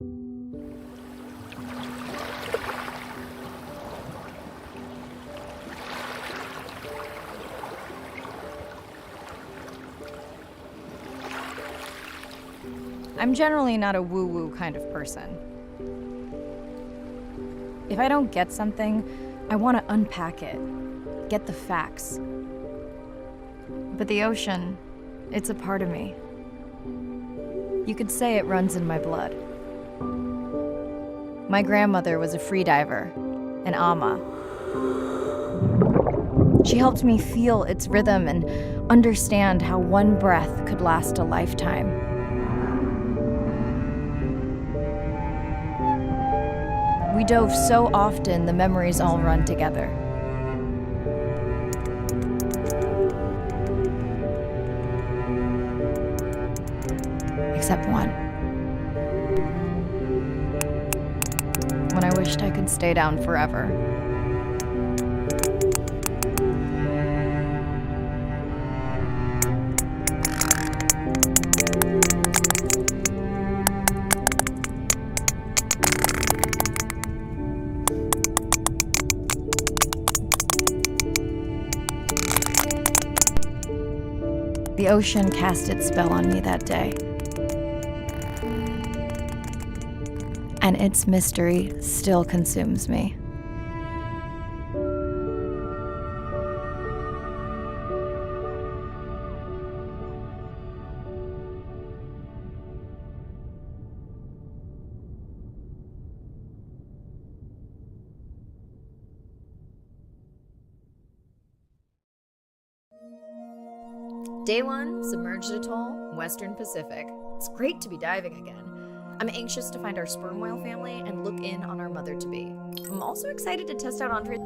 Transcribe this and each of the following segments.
I'm generally not a woo-woo kind of person. If I don't get something, I want to unpack it, get the facts. But the ocean, it's a part of me. You could say it runs in my blood. My grandmother was a freediver, an ama. She helped me feel its rhythm and understand how one breath could last a lifetime. We dove so often, the memories all run together. Except one. When I wished I could stay down forever. The ocean cast its spell on me that day. And its mystery still consumes me. Day 1, submerged atoll, Western Pacific. It's great to be diving again. I'm anxious to find our sperm whale family and look in on our mother-to-be. I'm also excited to test out Andre.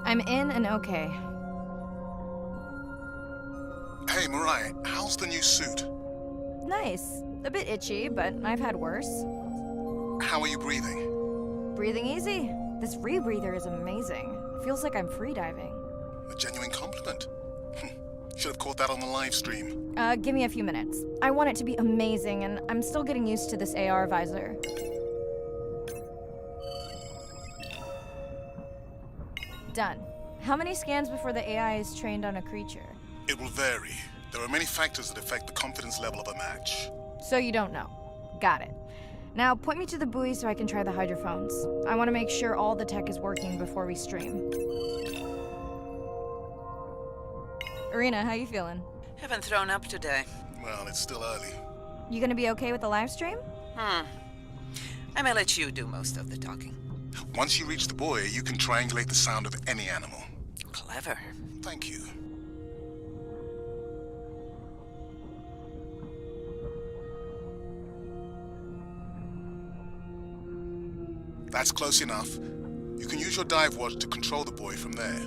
I'm in and okay. Hey, Mariah, how's the new suit? Nice. A bit itchy, but I've had worse. How are you breathing? Breathing easy. This rebreather is amazing. Feels like I'm freediving. A genuine compliment. Should have caught that on the live stream. Give me a few minutes. I want it to be amazing, and I'm still getting used to this AR visor. Done. How many scans before the AI is trained on a creature? It will vary. There are many factors that affect the confidence level of a match. So you don't know. Got it. Now point me to the buoy so I can try the hydrophones. I want to make sure all the tech is working before we stream. Irina, how you feeling? Haven't thrown up today. Well, it's still early. You gonna be okay with the live stream? I may let you do most of the talking. Once you reach the buoy, you can triangulate the sound of any animal. Clever. Thank you. That's close enough. You can use your dive watch to control the buoy from there.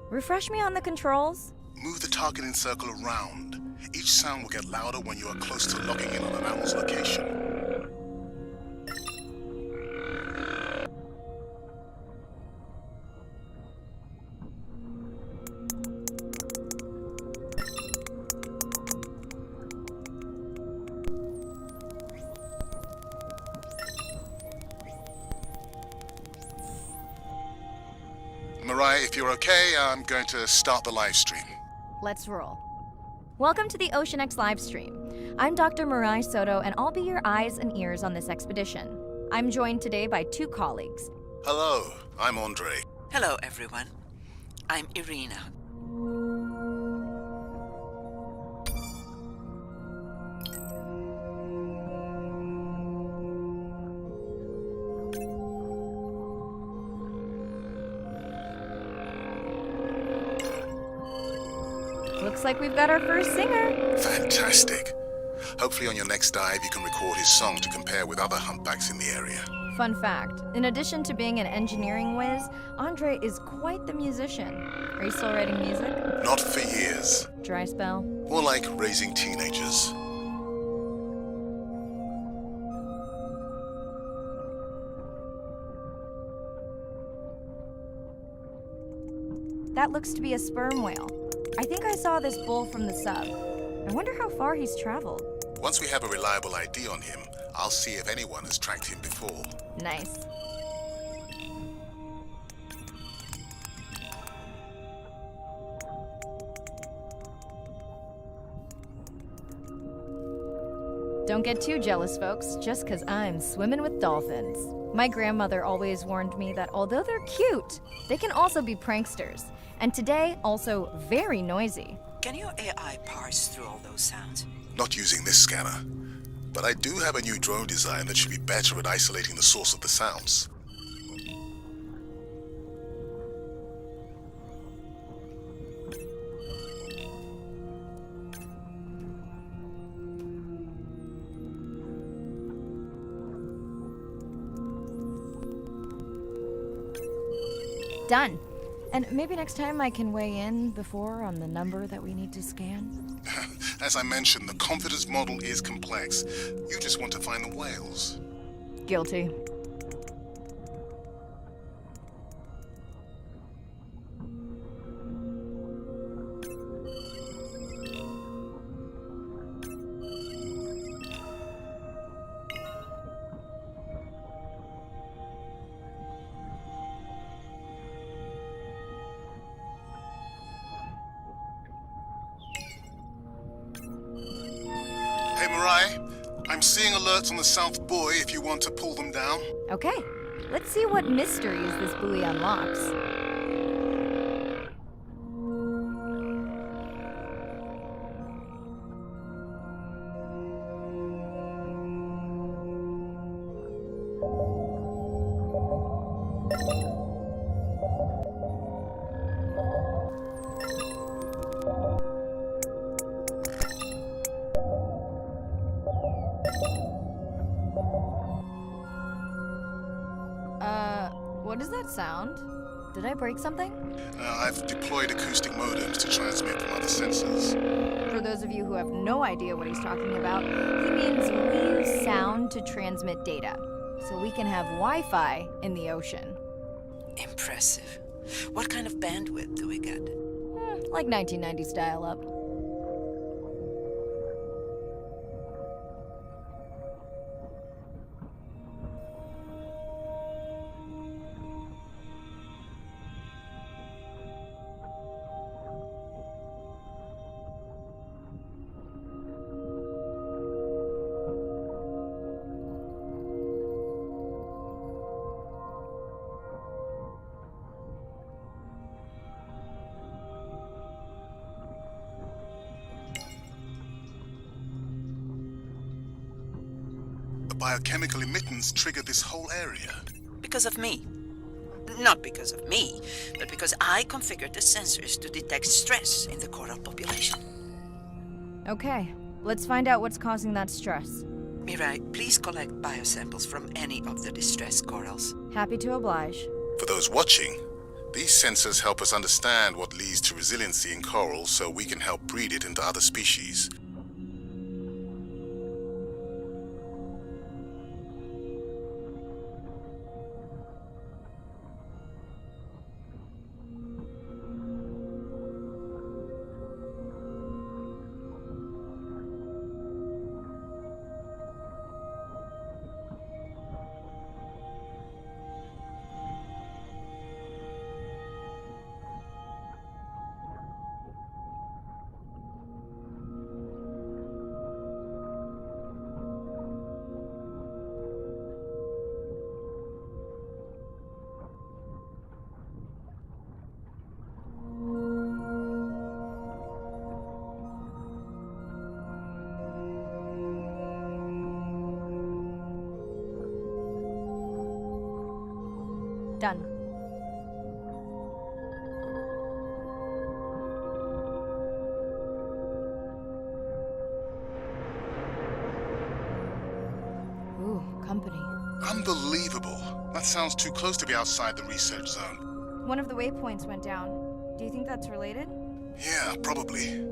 Refresh me on the controls. Move the targeting circle around. Each sound will get louder when you are close to locking in on an animal's location. Mariah, if you're okay, I'm going to start the live stream. Let's roll. Welcome to the Ocean X live stream. I'm Dr. Mirai Soto, and I'll be your eyes and ears on this expedition. I'm joined today by two colleagues. Hello, I'm Andre. Hello, everyone. I'm Irina. Looks like we've got our first singer. Fantastic. Hopefully on your next dive you can record his song to compare with other humpbacks in the area. Fun fact, in addition to being an engineering whiz, Andre is quite the musician. Are you still writing music? Not for years. Dry spell? More like raising teenagers. That looks to be a sperm whale. I think I saw this bull from the sub. I wonder how far he's traveled. Once we have a reliable ID on him, I'll see if anyone has tracked him before. Nice. Don't get too jealous, folks, just 'cause I'm swimming with dolphins. My grandmother always warned me that although they're cute, they can also be pranksters. And today, also very noisy. Can your AI parse through all those sounds? Not using this scanner. But I do have a new drone design that should be better at isolating the source of the sounds. Done. And maybe next time I can weigh in before on the number that we need to scan. As I mentioned, the confidence model is complex. You just want to find the whales. Guilty. Hey, Mirai, I'm seeing alerts on the South Buoy if you want to pull them down. Okay, let's see what mysteries this buoy unlocks. What does that sound? Did I break something? I've deployed acoustic modems to transmit from other sensors. For those of you who have no idea what he's talking about, he means we use sound to transmit data, so we can have Wi-Fi in the ocean. Impressive. What kind of bandwidth do we get? Like 1990s dial-up. The biochemical emittance triggered this whole area. Because of me. Not because of me, but because I configured the sensors to detect stress in the coral population. Okay, let's find out what's causing that stress. Mirai, please collect biosamples from any of the distressed corals. Happy to oblige. For those watching, these sensors help us understand what leads to resiliency in coral so we can help breed it into other species. Done. Ooh, company. Unbelievable. That sounds too close to be outside the research zone. One of the waypoints went down. Do you think that's related? Yeah, probably.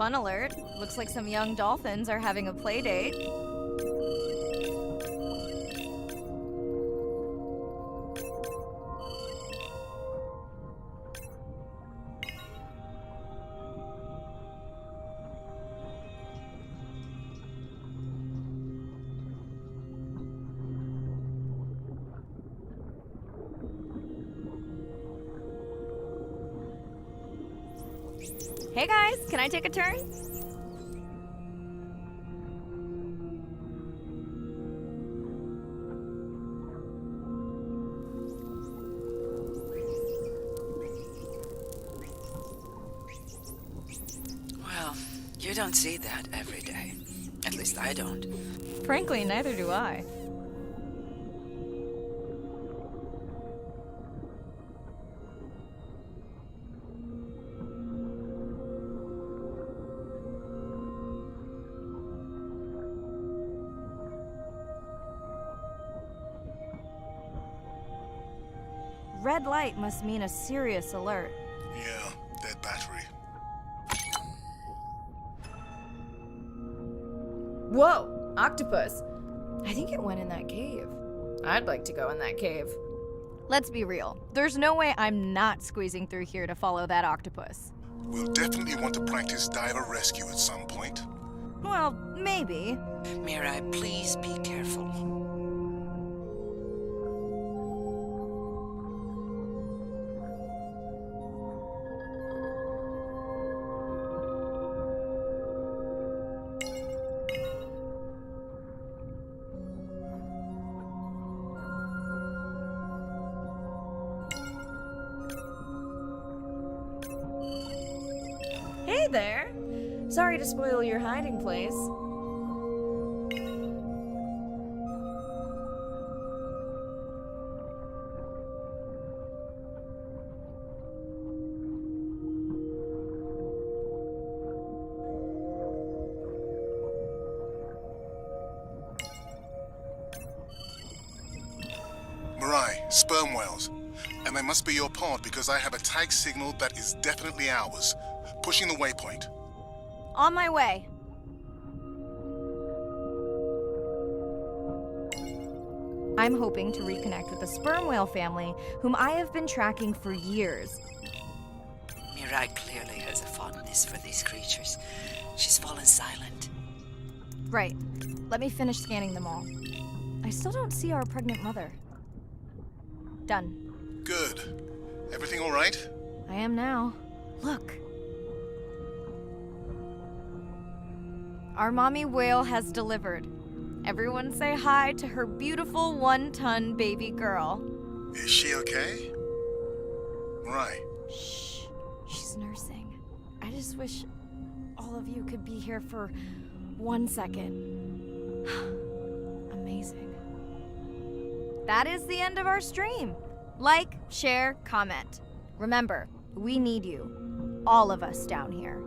Fun alert. Looks like some young dolphins are having a play date. Hey guys, can I take a turn? Well, you don't see that every day. At least I don't. Frankly, neither do I. Red light must mean a serious alert. Yeah, dead battery. Whoa, octopus. I think it went in that cave. I'd like to go in that cave. Let's be real. There's no way I'm not squeezing through here to follow that octopus. We'll definitely want to practice diver rescue at some point. Well, maybe. Mirai, please be careful. Hey there. Sorry to spoil your hiding place. Mirai, sperm whales. And they must be your pod because I have a tag signal that is definitely ours. Pushing the waypoint. On my way. I'm hoping to reconnect with the sperm whale family, whom I have been tracking for years. Mirai clearly has a fondness for these creatures. She's fallen silent. Right. Let me finish scanning them all. I still don't see our pregnant mother. Done. Good. Everything all right? I am now. Look. Our mommy whale has delivered. Everyone say hi to her beautiful 1-ton baby girl. Is she okay? Mirai. Shh. She's nursing. I just wish all of you could be here for 1 second. Amazing. That is the end of our stream. Like, share, comment. Remember, we need you. All of us down here.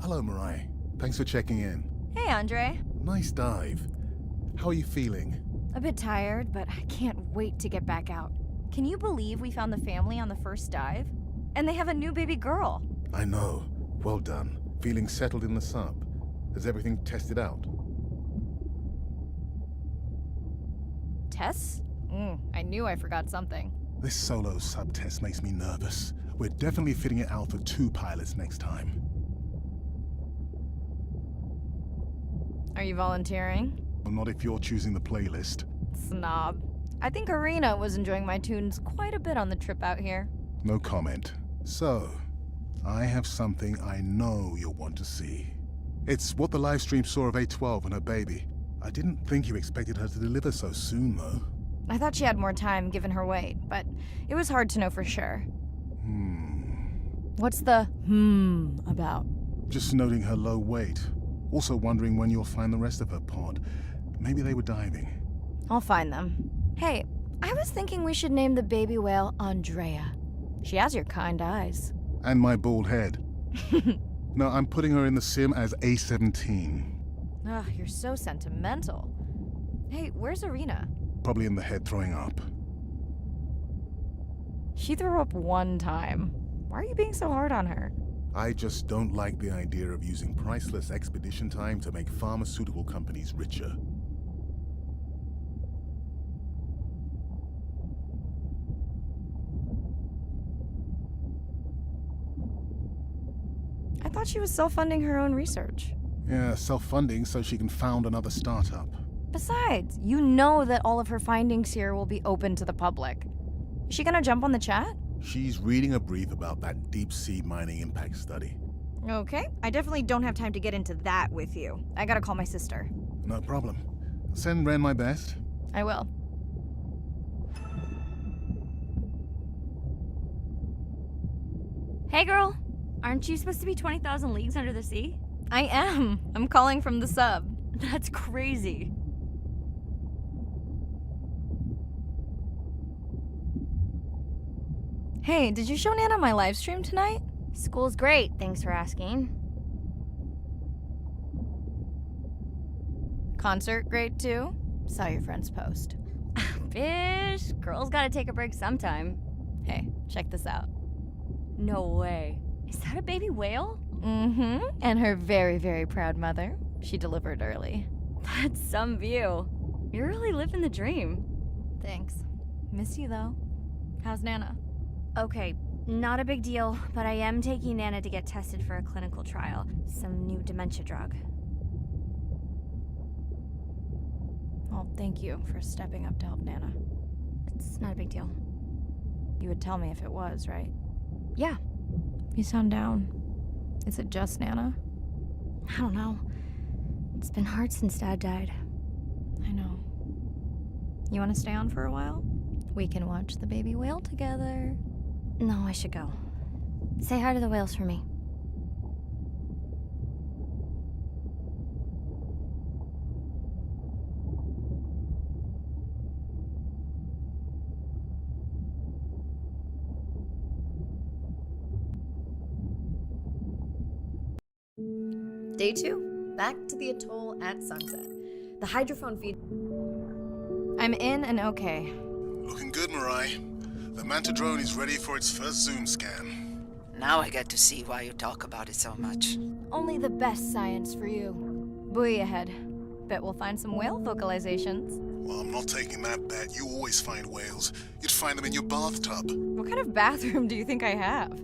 Hello, Mariah. Thanks for checking in. Hey, Andre. Nice dive. How are you feeling? A bit tired, but I can't wait to get back out. Can you believe we found the family on the first dive? And they have a new baby girl. I know. Well done. Feeling settled in the sub. Has everything tested out? Tests? I knew I forgot something. This solo sub test makes me nervous. We're definitely fitting it out for 2 pilots next time. Are you volunteering? Well, not if you're choosing the playlist. Snob. I think Arena was enjoying my tunes quite a bit on the trip out here. No comment. So, I have something I know you'll want to see. It's what the live stream saw of A12 and her baby. I didn't think you expected her to deliver so soon, though. I thought she had more time given her weight, but it was hard to know for sure. What's the about? Just noting her low weight. Also wondering when you'll find the rest of her pod. Maybe they were diving. I'll find them. Hey, I was thinking we should name the baby whale Andrea. She has your kind eyes. And my bald head. No, I'm putting her in the sim as A17. Ugh, you're so sentimental. Hey, where's Arena? Probably in the head throwing up. She threw up one time. Why are you being so hard on her? I just don't like the idea of using priceless expedition time to make pharmaceutical companies richer. I thought she was self-funding her own research. Yeah, self-funding so she can found another startup. Besides, you know that all of her findings here will be open to the public. Is she gonna jump on the chat? She's reading a brief about that deep-sea mining impact study. Okay, I definitely don't have time to get into that with you. I gotta call my sister. No problem. Send Ren my best. I will. Hey girl, aren't you supposed to be 20,000 leagues under the sea? I am. I'm calling from the sub. That's crazy. Hey, did you show Nana my live stream tonight? School's great, thanks for asking. Concert great too? Saw your friend's post. Bish, girls gotta take a break sometime. Hey, check this out. No way. Is that a baby whale? Mm-hmm. And her very, very proud mother. She delivered early. That's some view. You're really living the dream. Thanks. Miss you though. How's Nana? Okay, not a big deal, but I am taking Nana to get tested for a clinical trial. Some new dementia drug. Well, thank you for stepping up to help Nana. It's not a big deal. You would tell me if it was, right? Yeah. You sound down. Is it just Nana? I don't know. It's been hard since Dad died. I know. You want to stay on for a while? We can watch the baby whale together. No, I should go. Say hi to the whales for me. Day 2, back to the atoll at sunset. The hydrophone feed. I'm in and okay. Looking good, Mariah. The Manta drone is ready for its first zoom scan. Now I get to see why you talk about it so much. Only the best science for you. Buoy ahead. Bet we'll find some whale vocalizations. Well, I'm not taking that bet. You always find whales. You'd find them in your bathtub. What kind of bathroom do you think I have?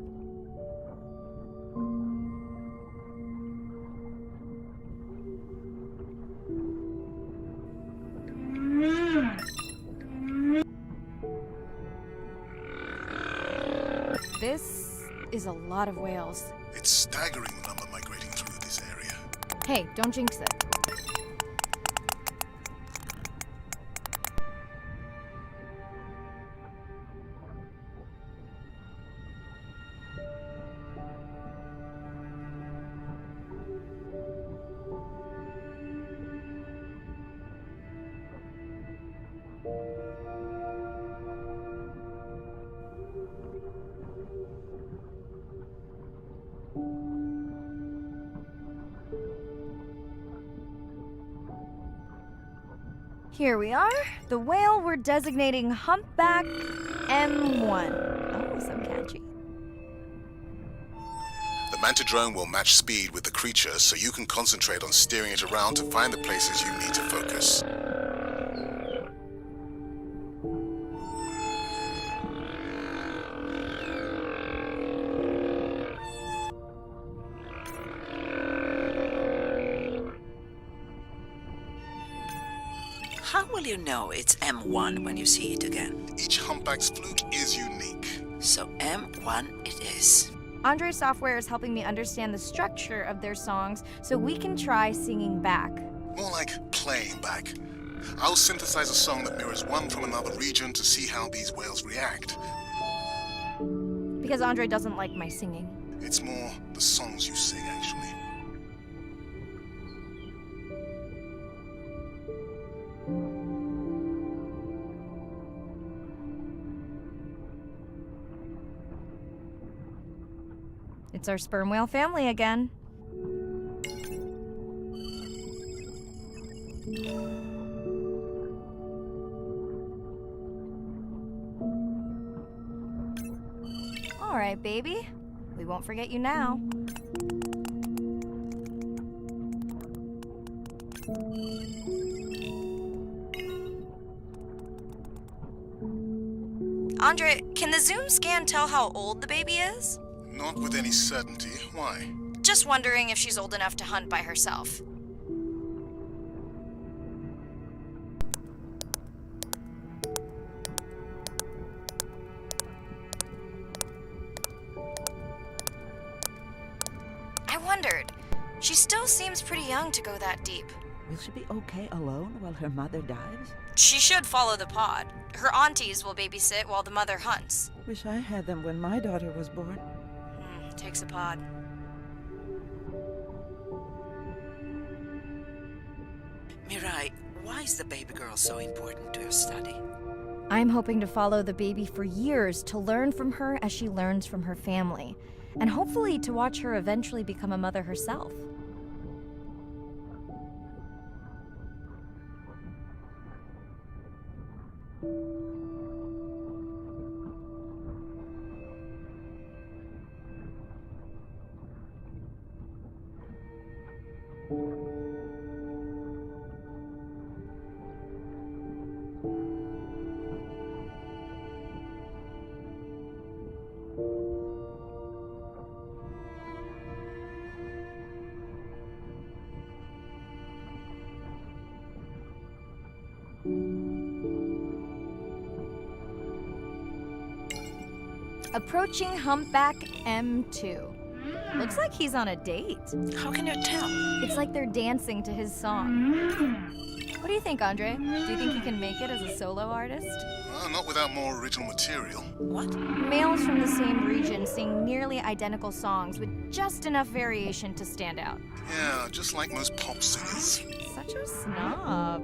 This is a lot of whales. It's staggering the number migrating through this area. Hey, don't jinx it. Here we are. The whale we're designating humpback M1. Oh, so catchy. The manta drone will match speed with the creature so you can concentrate on steering it around to find the places you need to focus. How will you know it's M1 when you see it again? Each humpback's fluke is unique. So M1 it is. Andre's software is helping me understand the structure of their songs so we can try singing back. More like playing back. I'll synthesize a song that mirrors one from another region to see how these whales react. Because Andre doesn't like my singing. It's more the songs you sing, actually. It's our sperm whale family again. All right, baby. We won't forget you now. Andre, can the zoom scan tell how old the baby is? Not with any certainty. Why? Just wondering if she's old enough to hunt by herself. I wondered. She still seems pretty young to go that deep. Will she be okay alone while her mother dives? She should follow the pod. Her aunties will babysit while the mother hunts. Wish I had them when my daughter was born. Takes a pod. Mirai, why is the baby girl so important to your study? I'm hoping to follow the baby for years to learn from her as she learns from her family, and hopefully to watch her eventually become a mother herself. Approaching humpback M2. Looks like he's on a date. How can you tell? It's like they're dancing to his song. What do you think, Andre? Do you think he can make it as a solo artist? Not without more original material. What? Males from the same region sing nearly identical songs with just enough variation to stand out. Yeah, just like most pop singers. Such a snob.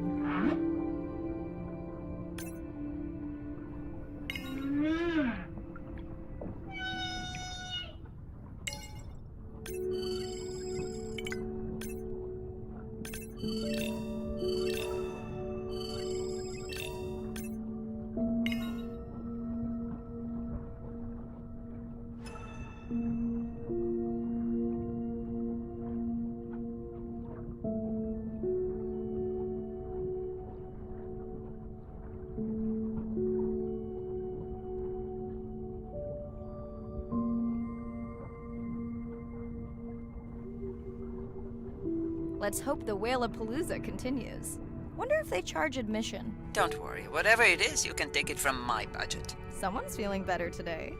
Let's hope the Whalapalooza continues. Wonder if they charge admission. Don't worry. Whatever it is, you can take it from my budget. Someone's feeling better today.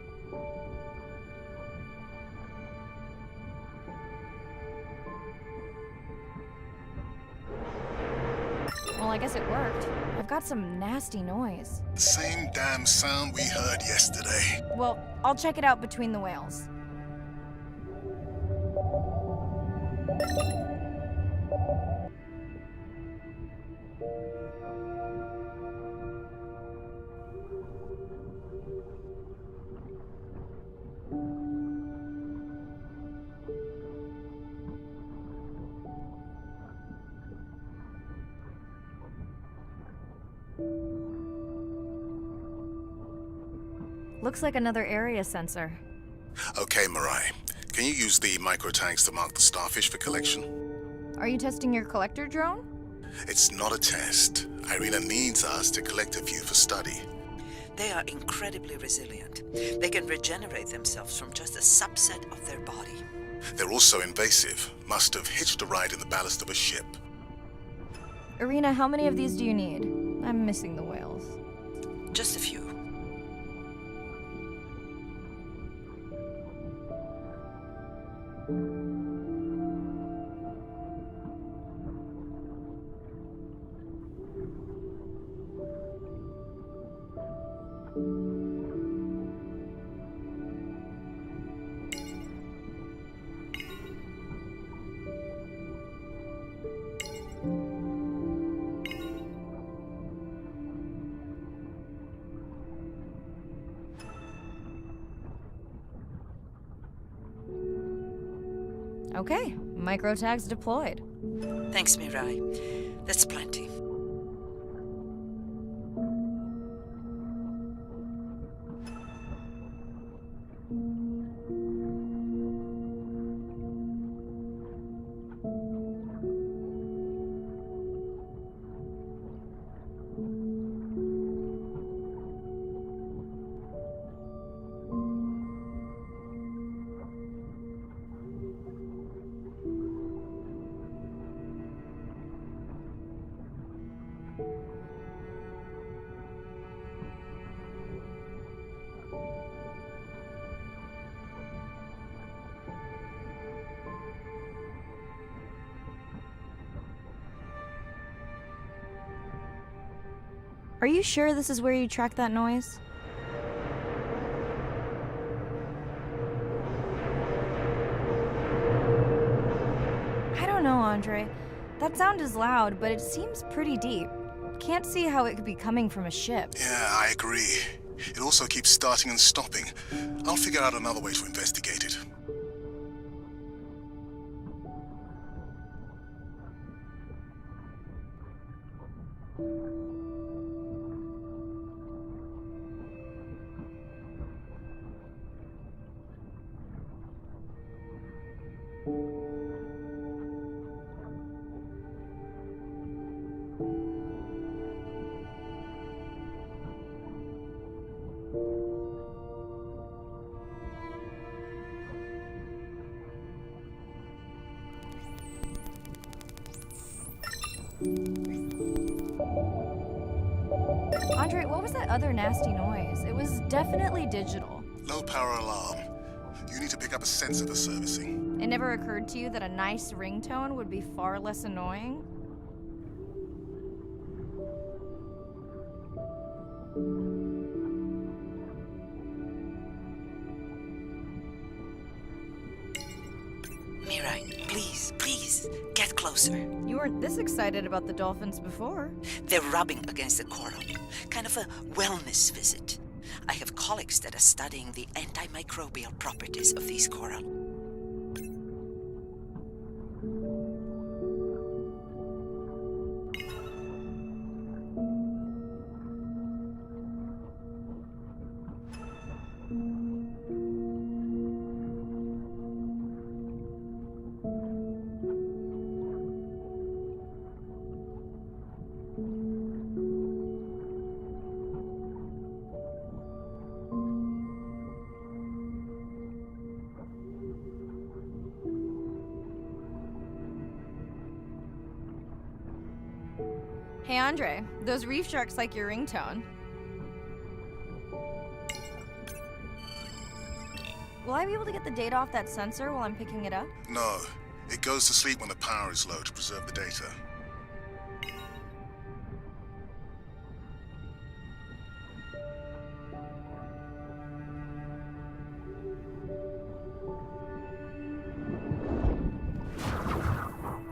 Well, I guess it worked. I've got some nasty noise. Same damn sound we heard yesterday. Well, I'll check it out between the whales. Looks like another area sensor. Okay, Mirai. Can you use the microtags to mark the starfish for collection? Are you testing your collector drone? It's not a test. Irina needs us to collect a few for study. They are incredibly resilient. They can regenerate themselves from just a subset of their body. They're also invasive. Must have hitched a ride in the ballast of a ship. Irina, how many of these do you need? I'm missing the whales. Just a few. Okay, micro tags deployed. Thanks, Mirai. That's plenty. Are you sure this is where you track that noise? I don't know, Andre. That sound is loud, but it seems pretty deep. Can't see how it could be coming from a ship. Yeah, I agree. It also keeps starting and stopping. I'll figure out another way to investigate it. Andre, what was that other nasty noise? It was definitely digital. Low power alarm. You need to pick up a sensor for servicing. It never occurred to you that a nice ringtone would be far less annoying? Mirai, please, get closer. You weren't this excited about the dolphins before. They're rubbing against the coral. Kind of a wellness visit. I have colleagues that are studying the antimicrobial properties of these coral. Hey Andre, those reef sharks like your ringtone. Will I be able to get the data off that sensor while I'm picking it up? No. It goes to sleep when the power is low to preserve the data.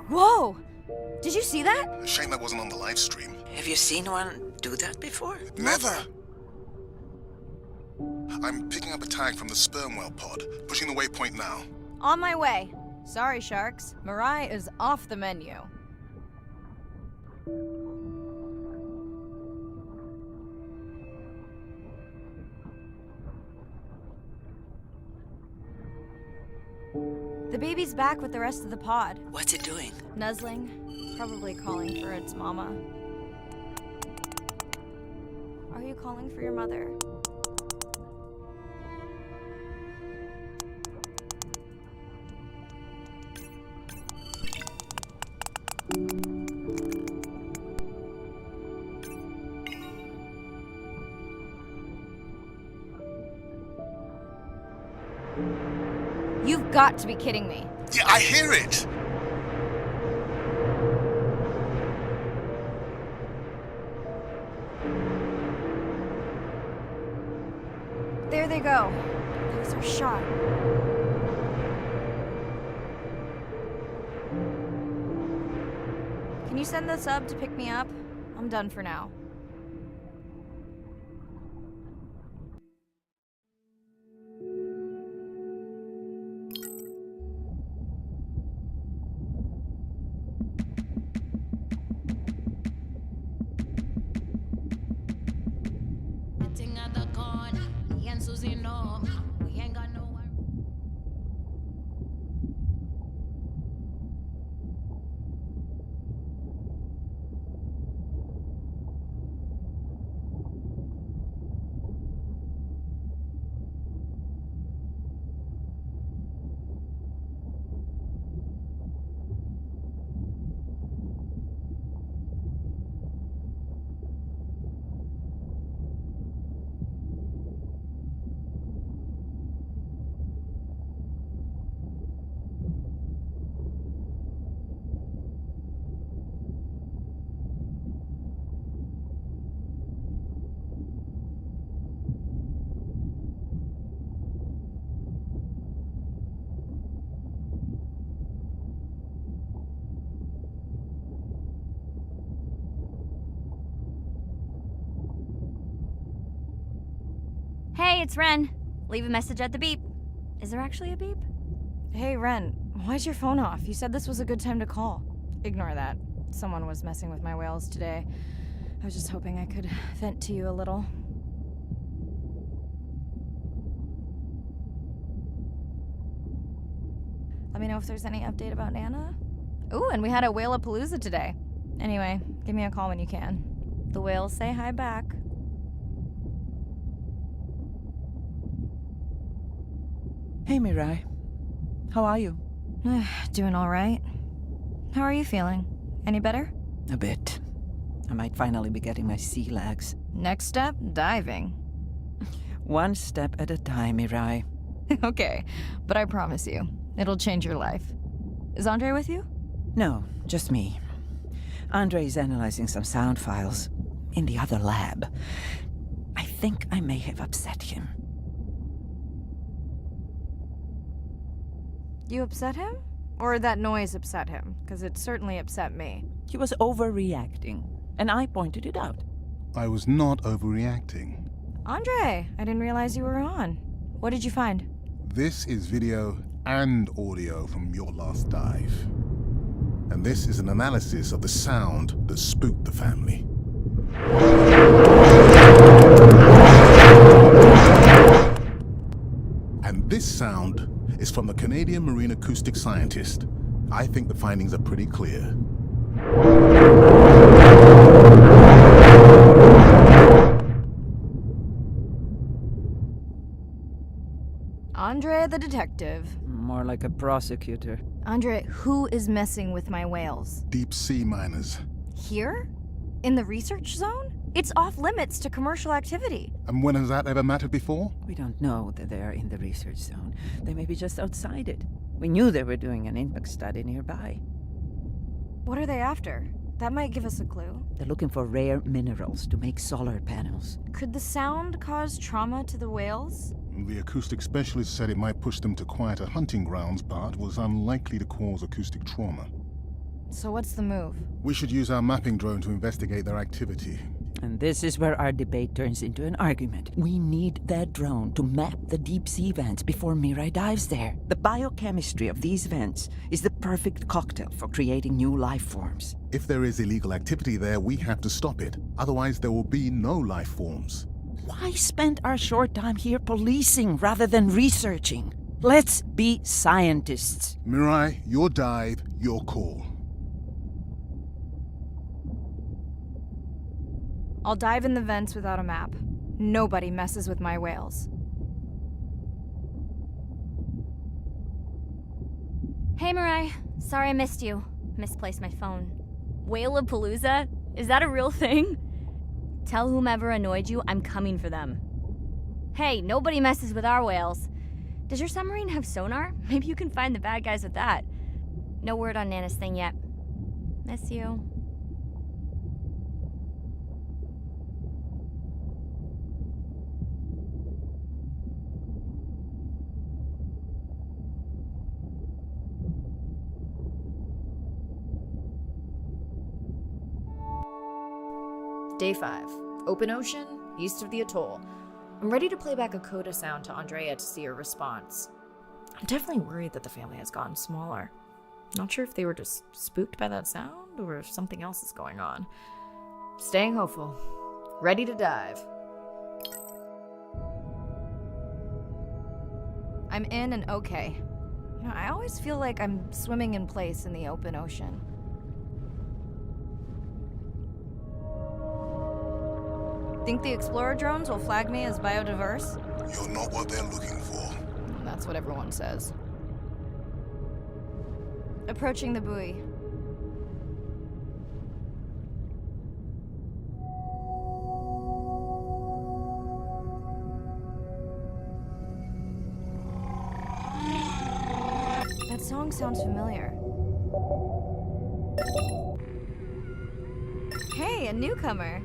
Whoa! Did you see that? Shame that wasn't on the live stream. Have you seen one do that before? Never! I'm picking up a tag from the sperm whale pod, pushing the waypoint now. On my way. Sorry, sharks. Mirai is off the menu. baby's back with the rest of the pod. What's it doing? Nuzzling. Probably calling for its mama. Are you calling for your mother? You've got to be kidding me. Yeah, I hear it! There they go. There's our shot. Can you send the sub to pick me up? I'm done for now. Hey, it's Ren. Leave a message at the beep. Is there actually a beep? Hey, Ren, why's your phone off? You said this was a good time to call. Ignore that. Someone was messing with my whales today. I was just hoping I could vent to you a little. Let me know if there's any update about Nana. Ooh, and we had a whale-a-palooza today. Anyway, give me a call when you can. The whales say hi back. Hey, Mirai. How are you? Doing all right. How are you feeling? Any better? A bit. I might finally be getting my sea legs. Next step, diving. One step at a time, Mirai. Okay, but I promise you, it'll change your life. Is Andre with you? No, just me. Andre is analyzing some sound files in the other lab. I think I may have upset him. You upset him? Or that noise upset him? Because it certainly upset me. He was overreacting, and I pointed it out. I was not overreacting. Andre, I didn't realize you were on. What did you find? This is video and audio from your last dive. And this is an analysis of the sound that spooked the family. And this sound is from the Canadian marine acoustic scientist. I think the findings are pretty clear. Andre the detective. More like a prosecutor. Andre, who is messing with my whales? Deep sea miners. Here? In the research zone? It's off limits to commercial activity. And when has that ever mattered before? We don't know that they are in the research zone. They may be just outside it. We knew they were doing an impact study nearby. What are they after? That might give us a clue. They're looking for rare minerals to make solar panels. Could the sound cause trauma to the whales? The acoustic specialist said it might push them to quieter hunting grounds, but was unlikely to cause acoustic trauma. So what's the move? We should use our mapping drone to investigate their activity. And this is where our debate turns into an argument. We need that drone to map the deep sea vents before Mirai dives there. The biochemistry of these vents is the perfect cocktail for creating new life forms. If there is illegal activity there, we have to stop it. Otherwise, there will be no life forms. Why spend our short time here policing rather than researching? Let's be scientists. Mirai, your dive, your call. I'll dive in the vents without a map. Nobody messes with my whales. Hey, Mirai. Sorry I missed you. Misplaced my phone. Whale-a-palooza? Is that a real thing? Tell whomever annoyed you I'm coming for them. Hey, nobody messes with our whales. Does your submarine have sonar? Maybe you can find the bad guys with that. No word on Nana's thing yet. Miss you. Day 5. Open ocean, east of the atoll. I'm ready to play back a coda sound to Andrea to see her response. I'm definitely worried that the family has gotten smaller. Not sure if they were just spooked by that sound or if something else is going on. Staying hopeful. Ready to dive. I'm in and okay. You know, I always feel like I'm swimming in place in the open ocean. Think the Explorer drones will flag me as biodiverse? You're not what they're looking for. That's what everyone says. Approaching the buoy. That song sounds familiar. Hey, a newcomer.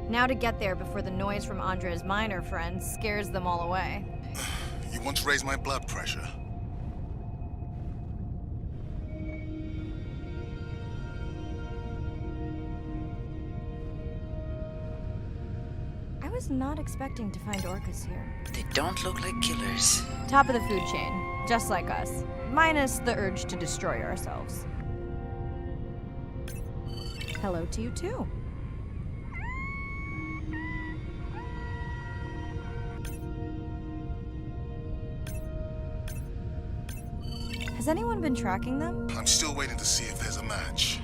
Now to get there before the noise from Andrea's miner friends scares them all away. You want to raise my blood pressure? I was not expecting to find orcas here. They don't look like killers. Top of the food chain, just like us. Minus the urge to destroy ourselves. Hello to you too. Has anyone been tracking them? I'm still waiting to see if there's a match.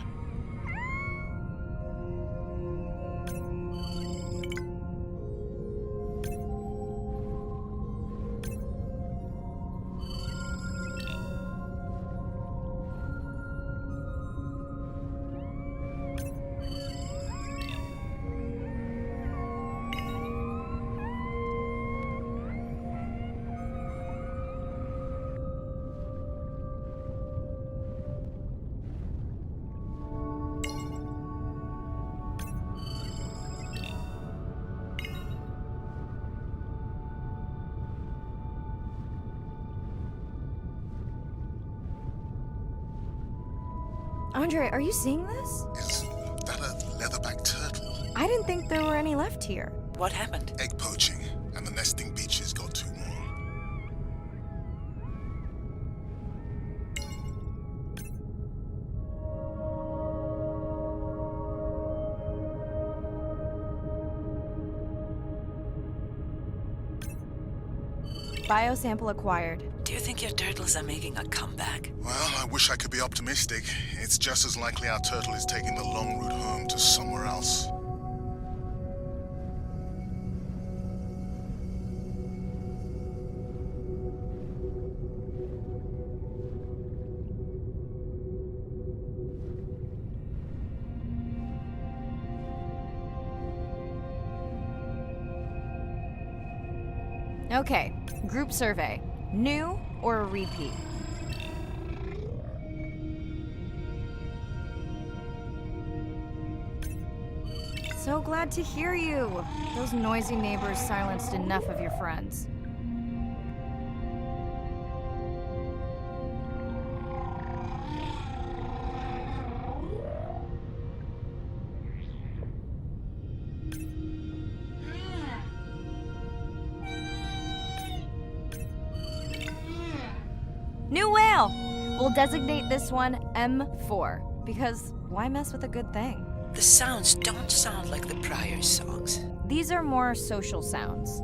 Andre, are you seeing this? Is that a leatherback turtle? I didn't think there were any left here. What happened? Egg poaching, and the nesting beaches got too warm. Biosample acquired. Do you think your turtles are making a comeback? Well, I wish I could be optimistic. It's just as likely our turtle is taking the long route home to somewhere else. Okay, group survey. New or a repeat? So glad to hear you. Those noisy neighbors silenced enough of your friends. New whale! We'll designate this one M4, because why mess with a good thing? The sounds don't sound like the prior songs. These are more social sounds.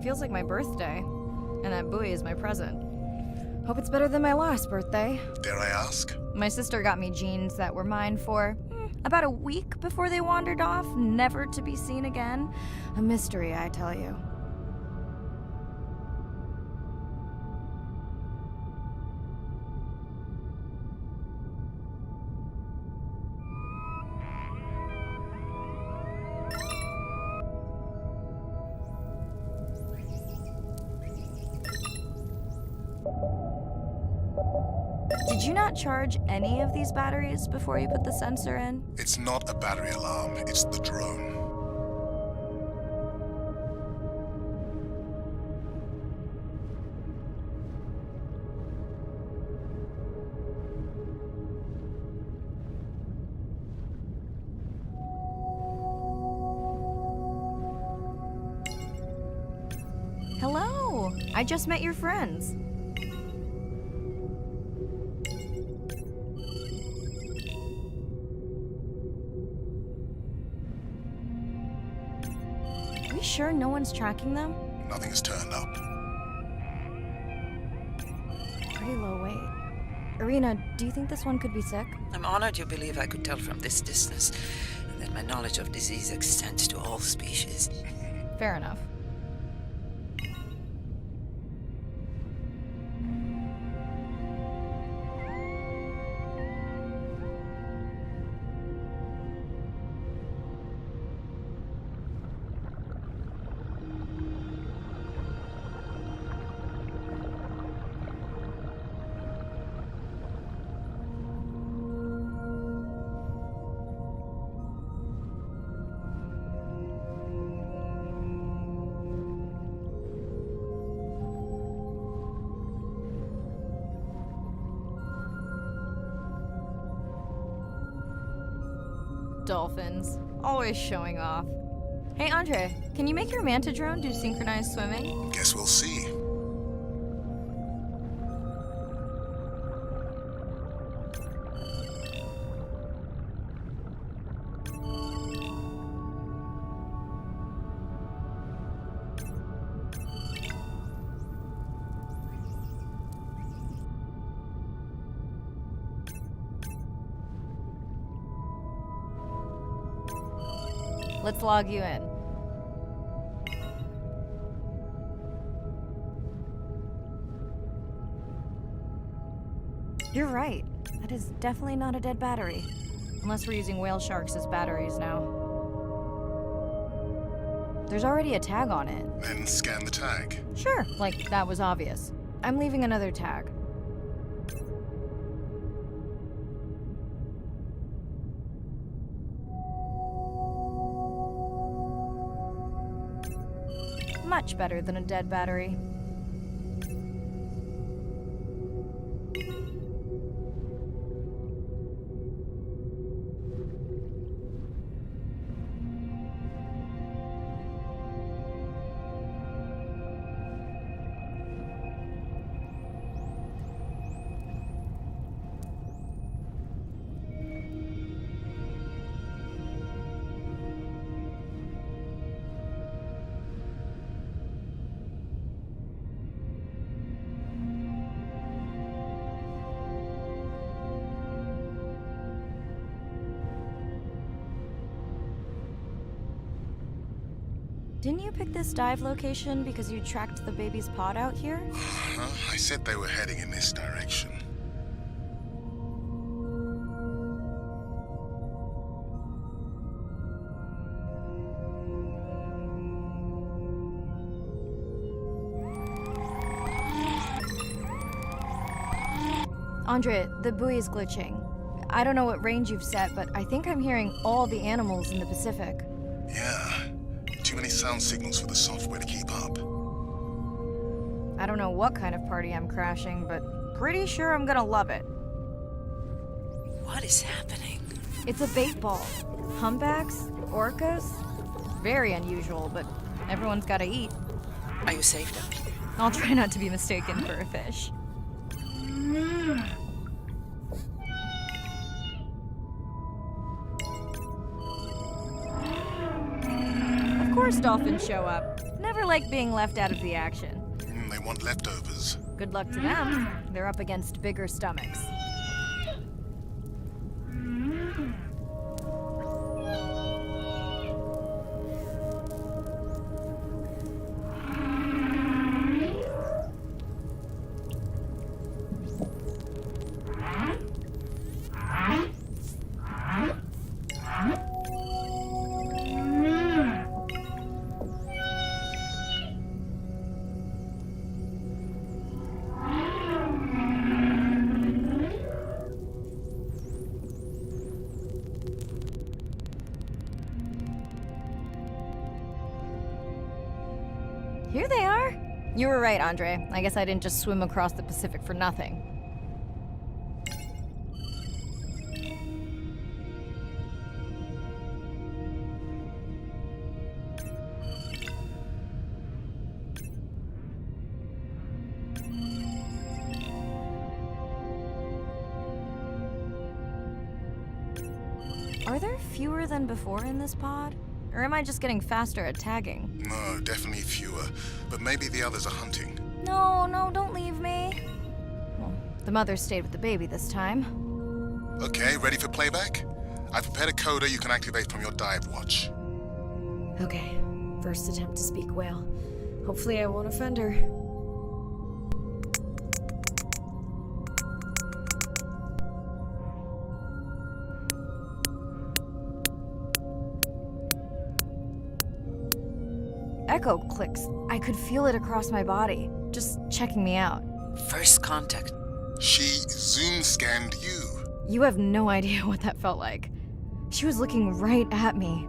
feels like my birthday. And that buoy is my present. Hope it's better than my last birthday. Dare I ask? My sister got me jeans that were mine for about a week before they wandered off, never to be seen again. A mystery, I tell you. Did you not charge any of these batteries before you put the sensor in? It's not a battery alarm, it's the drone. Hello! I just met your friends. Are we sure no one's tracking them? Nothing has turned up. Pretty low weight. Irina, do you think this one could be sick? I'm honored you believe I could tell from this distance that my knowledge of disease extends to all species. Fair enough. Dolphins. Always showing off. Hey, Andre, can you make your manta drone do synchronized swimming? Guess we'll see. Let's log you in. You're right. That is definitely not a dead battery. Unless we're using whale sharks as batteries now. There's already a tag on it. Then scan the tag. Sure, like that was obvious. I'm leaving another tag. Much better than a dead battery. Didn't you pick this dive location because you tracked the baby's pod out here? I said they were heading in this direction. Andre, the buoy is glitching. I don't know what range you've set, but I think I'm hearing all the animals in the Pacific. Yeah. Too many sound signals for the software to keep up. I don't know what kind of party I'm crashing, but pretty sure I'm gonna love it. What is happening? It's a bait ball. Humpbacks? Orcas? Very unusual, but everyone's gotta eat. Are you safe down here? I'll try not to be mistaken for a fish. Of course dolphins show up. Never never like being left out of the action. They want leftovers. Good luck to them. They're up against bigger stomachs. Here they are. You were right, Andre. I guess I didn't just swim across the Pacific for nothing. Are there fewer than before in this pod? Or am I just getting faster at tagging? No, definitely fewer. But maybe the others are hunting. No, don't leave me. Well, the mother stayed with the baby this time. Okay, ready for playback? I've prepared a coder you can activate from your dive watch. Okay, first attempt to speak whale. Hopefully I won't offend her. Echo clicks. I could feel it across my body, just checking me out. First contact. She zoom scanned you. You have no idea what that felt like. She was looking right at me.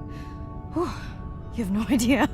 Whew, you have no idea.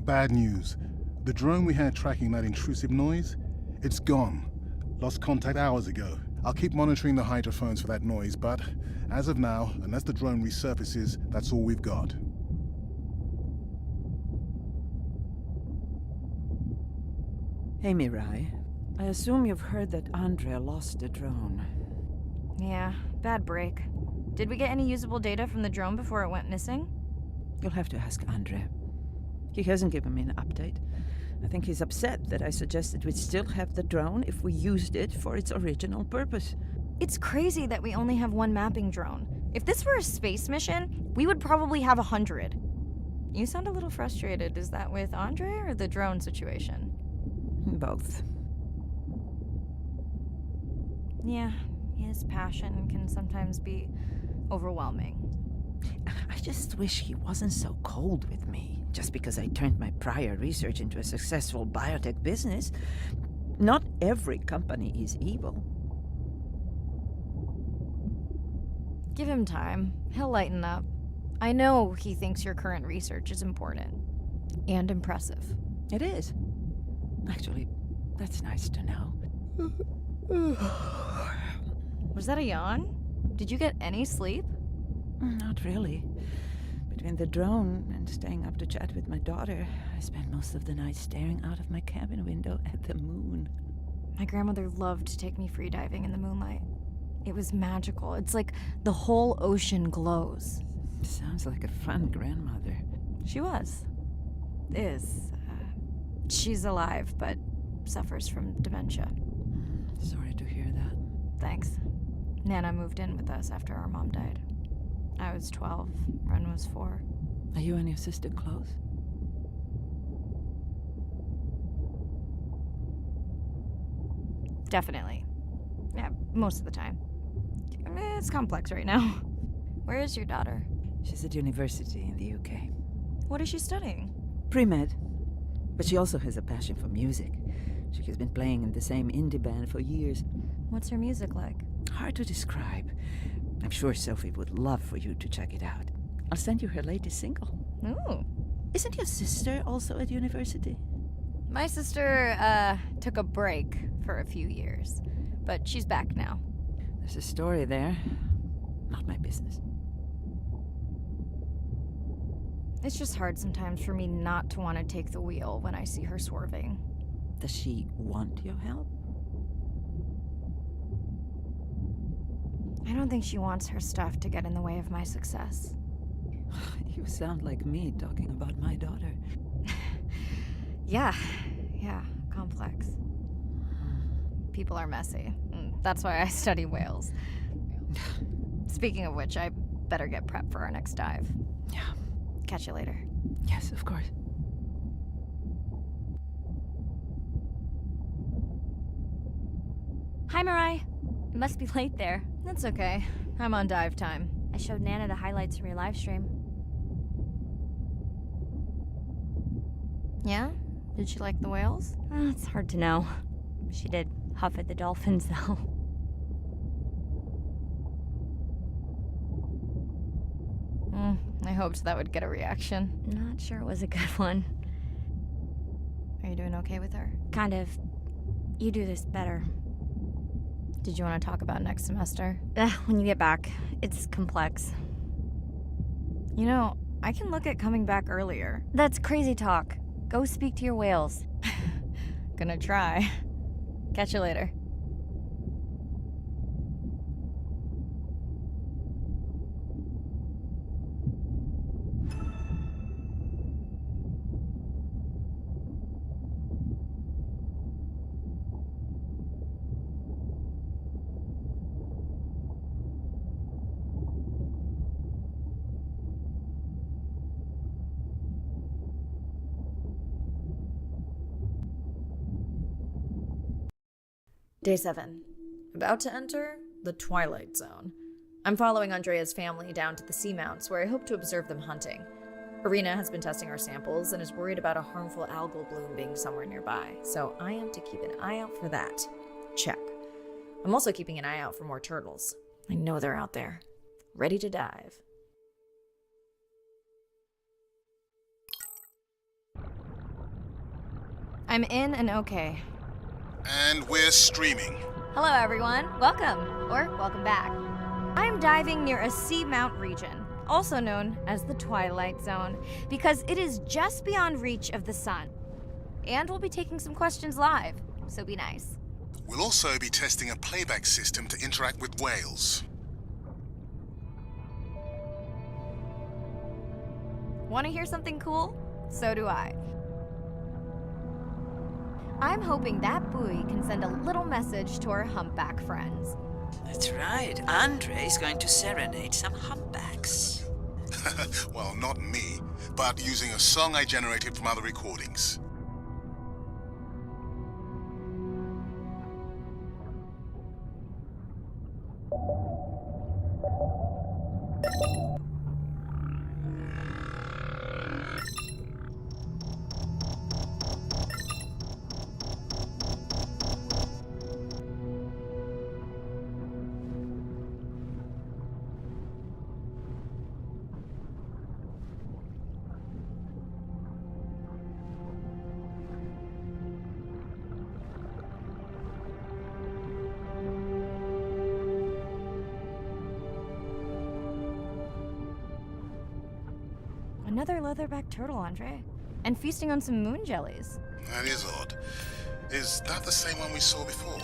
Bad news. The drone we had tracking that intrusive noise, it's gone. Lost contact hours ago. I'll keep monitoring the hydrophones for that noise, but as of now, unless the drone resurfaces, that's all we've got. Hey, Mirai. I assume you've heard that Andre lost a drone. Yeah, bad break. Did we get any usable data from the drone before it went missing? You'll have to ask Andre. He hasn't given me an update. I think he's upset that I suggested we'd still have the drone if we used it for its original purpose. It's crazy that we only have one mapping drone. If this were a space mission, we would probably have 100. You sound a little frustrated. Is that with Andre or the drone situation? Both. Yeah, his passion can sometimes be overwhelming. I just wish he wasn't so cold with me, just because I turned my prior research into a successful biotech business. Not every company is evil. Give him time. He'll lighten up. I know he thinks your current research is important. And impressive. It is. Actually, that's nice to know. Was that a yawn? Did you get any sleep? Not really. Between the drone and staying up to chat with my daughter, I spent most of the night staring out of my cabin window at the moon. My grandmother loved to take me free diving in the moonlight. It was magical. It's like the whole ocean glows. Sounds like a fun grandmother. She was. Is. She's alive, but suffers from dementia. Sorry to hear that. Thanks. Nana moved in with us after our mom died. I was 12, Ren was 4. Are you and your sister close? Definitely. Yeah, most of the time. It's complex right now. Where is your daughter? She's at university in the UK. What is she studying? Pre-med. But she also has a passion for music. She has been playing in the same indie band for years. What's her music like? Hard to describe. I'm sure Sophie would love for you to check it out. I'll send you her latest single. Ooh. Isn't your sister also at university? My sister, took a break for a few years. But she's back now. There's a story there. Not my business. It's just hard sometimes for me not to want to take the wheel when I see her swerving. Does she want your help? I don't think she wants her stuff to get in the way of my success. You sound like me talking about my daughter. Yeah, complex. People are messy. That's why I study whales. Speaking of which, I better get prepped for our next dive. Yeah. Catch you later. Yes, of course. Hi, Mirai. It must be late there. That's okay. I'm on dive time. I showed Nana the highlights from your live stream. Yeah? Did she like the whales? It's hard to know. She did huff at the dolphins, though. I hoped that would get a reaction. Not sure it was a good one. Are you doing okay with her? Kind of. You do this better. Did you want to talk about next semester? When you get back. It's complex. You know, I can look at coming back earlier. That's crazy talk. Go speak to your whales. Gonna try. Catch you later. Day 7. About to enter the Twilight Zone. I'm following Andrea's family down to the seamounts where I hope to observe them hunting. Irina has been testing our samples and is worried about a harmful algal bloom being somewhere nearby, so I am to keep an eye out for that. Check. I'm also keeping an eye out for more turtles. I know they're out there, ready to dive. I'm in and okay. And we're streaming. Hello, everyone. Welcome, or welcome back. I'm diving near a seamount region, also known as the Twilight Zone, because it is just beyond reach of the sun. And we'll be taking some questions live, so be nice. We'll also be testing a playback system to interact with whales. Want to hear something cool? So do I. I'm hoping that buoy can send a little message to our humpback friends. That's right. Andre is going to serenade some humpbacks. Well, not me, but using a song I generated from other recordings. Another leatherback turtle, Andre. And feasting on some moon jellies. That is odd. Is that the same one we saw before?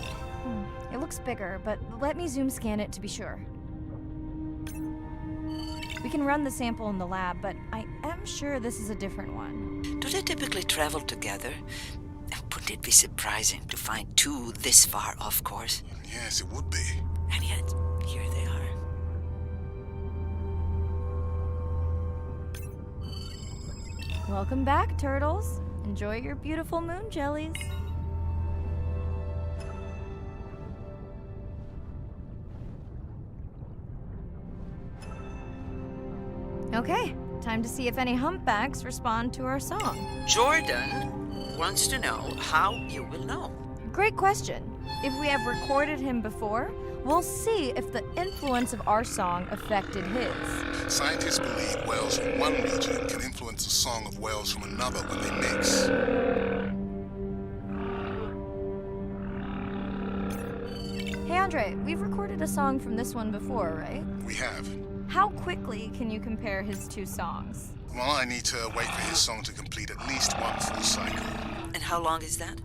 It looks bigger, but let me zoom scan it to be sure. We can run the sample in the lab, but I am sure this is a different one. Do they typically travel together? Wouldn't it be surprising to find two this far off course? Yes, it would be. And yet, here they are. Welcome back, turtles. Enjoy your beautiful moon jellies. Okay, time to see if any humpbacks respond to our song. Jordan wants to know how you will know. Great question. If we have recorded him before, we'll see if the influence of our song affected his. Scientists believe whales from one region can influence the song of whales from another when they mix. Hey Andre, we've recorded a song from this one before, right? We have. How quickly can you compare his two songs? Well, I need to wait for his song to complete at least one full cycle. And how long is that?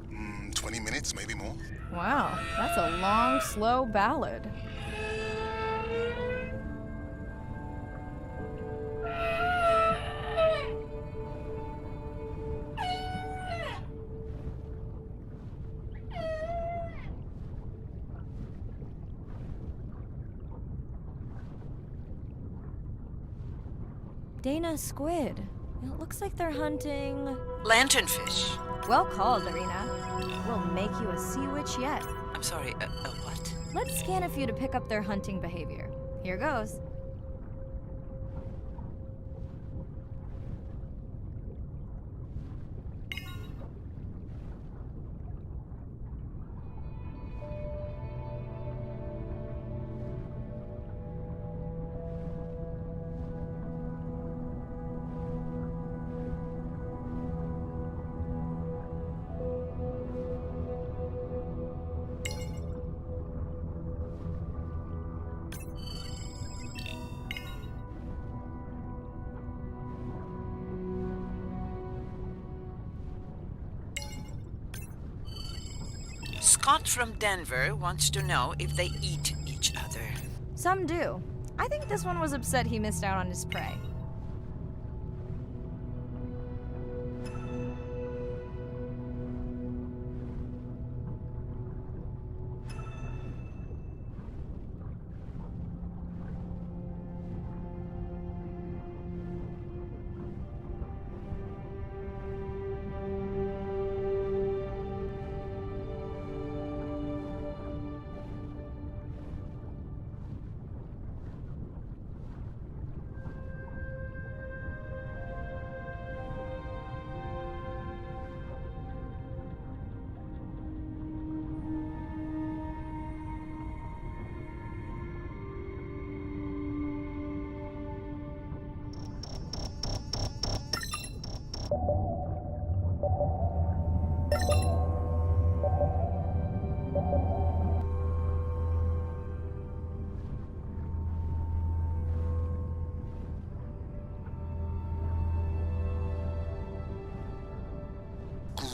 20 minutes, maybe more. Wow, that's a long, slow ballad. Dana, squid. It looks like they're hunting... Lanternfish. Well called, Arena. We'll make you a sea witch yet. I'm sorry, what? Let's scan a few to pick up their hunting behavior. Here goes. Scott from Denver wants to know if they eat each other. Some do. I think this one was upset he missed out on his prey.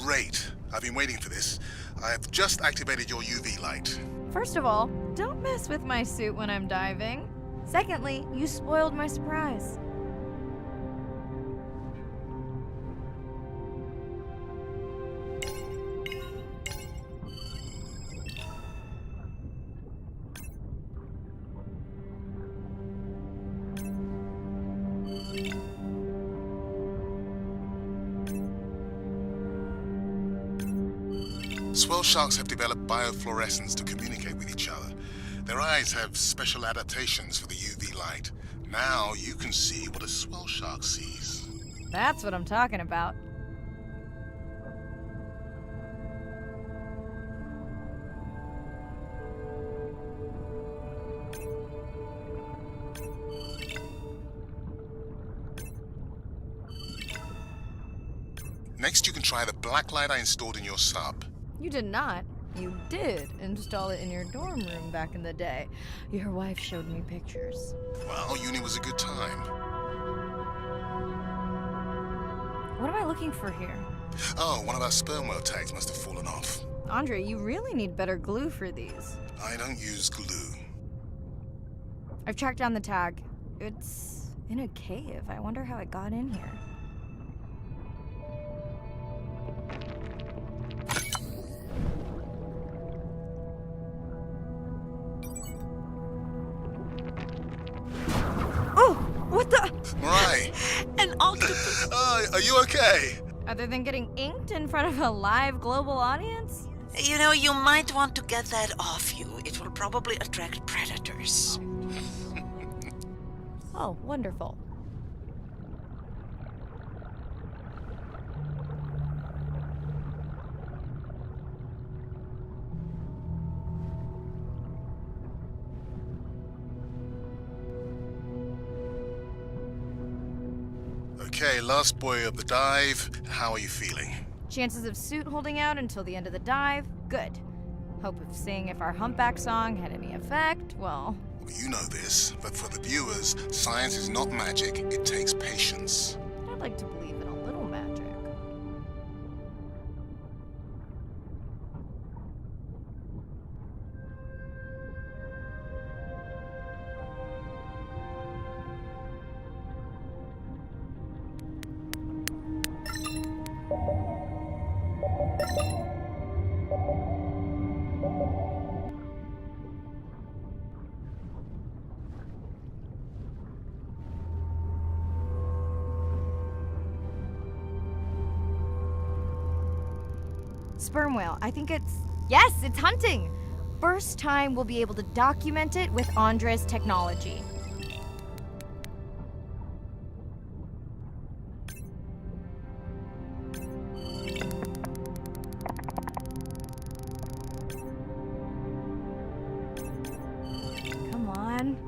Great. I've been waiting for this. I have just activated your UV light. First of all, don't mess with my suit when I'm diving. Secondly, you spoiled my surprise. Swell sharks have developed biofluorescence to communicate with each other. Their eyes have special adaptations for the UV light. Now you can see what a swell shark sees. That's what I'm talking about. Next, you can try the black light I installed in your sub. You did not. You did install it in your dorm room back in the day. Your wife showed me pictures. Well, uni was a good time. What am I looking for here? Oh, one of our sperm whale tags must have fallen off. Andre, you really need better glue for these. I don't use glue. I've tracked down the tag. It's in a cave. I wonder how it got in here. What the? Mirai! An octopus! Are you okay? Other than getting inked in front of a live global audience? You know, you might want to get that off you. It will probably attract predators. Oh, wonderful. Okay, last boy of the dive. How are you feeling? Chances of suit holding out until the end of the dive? Good. Hope of seeing if our humpback song had any effect, well... You know this, but for the viewers, science is not magic. It takes patience. I'd like to believe in a little magic. Sperm whale, I think it's... Yes, it's hunting! First time we'll be able to document it with Andre's technology.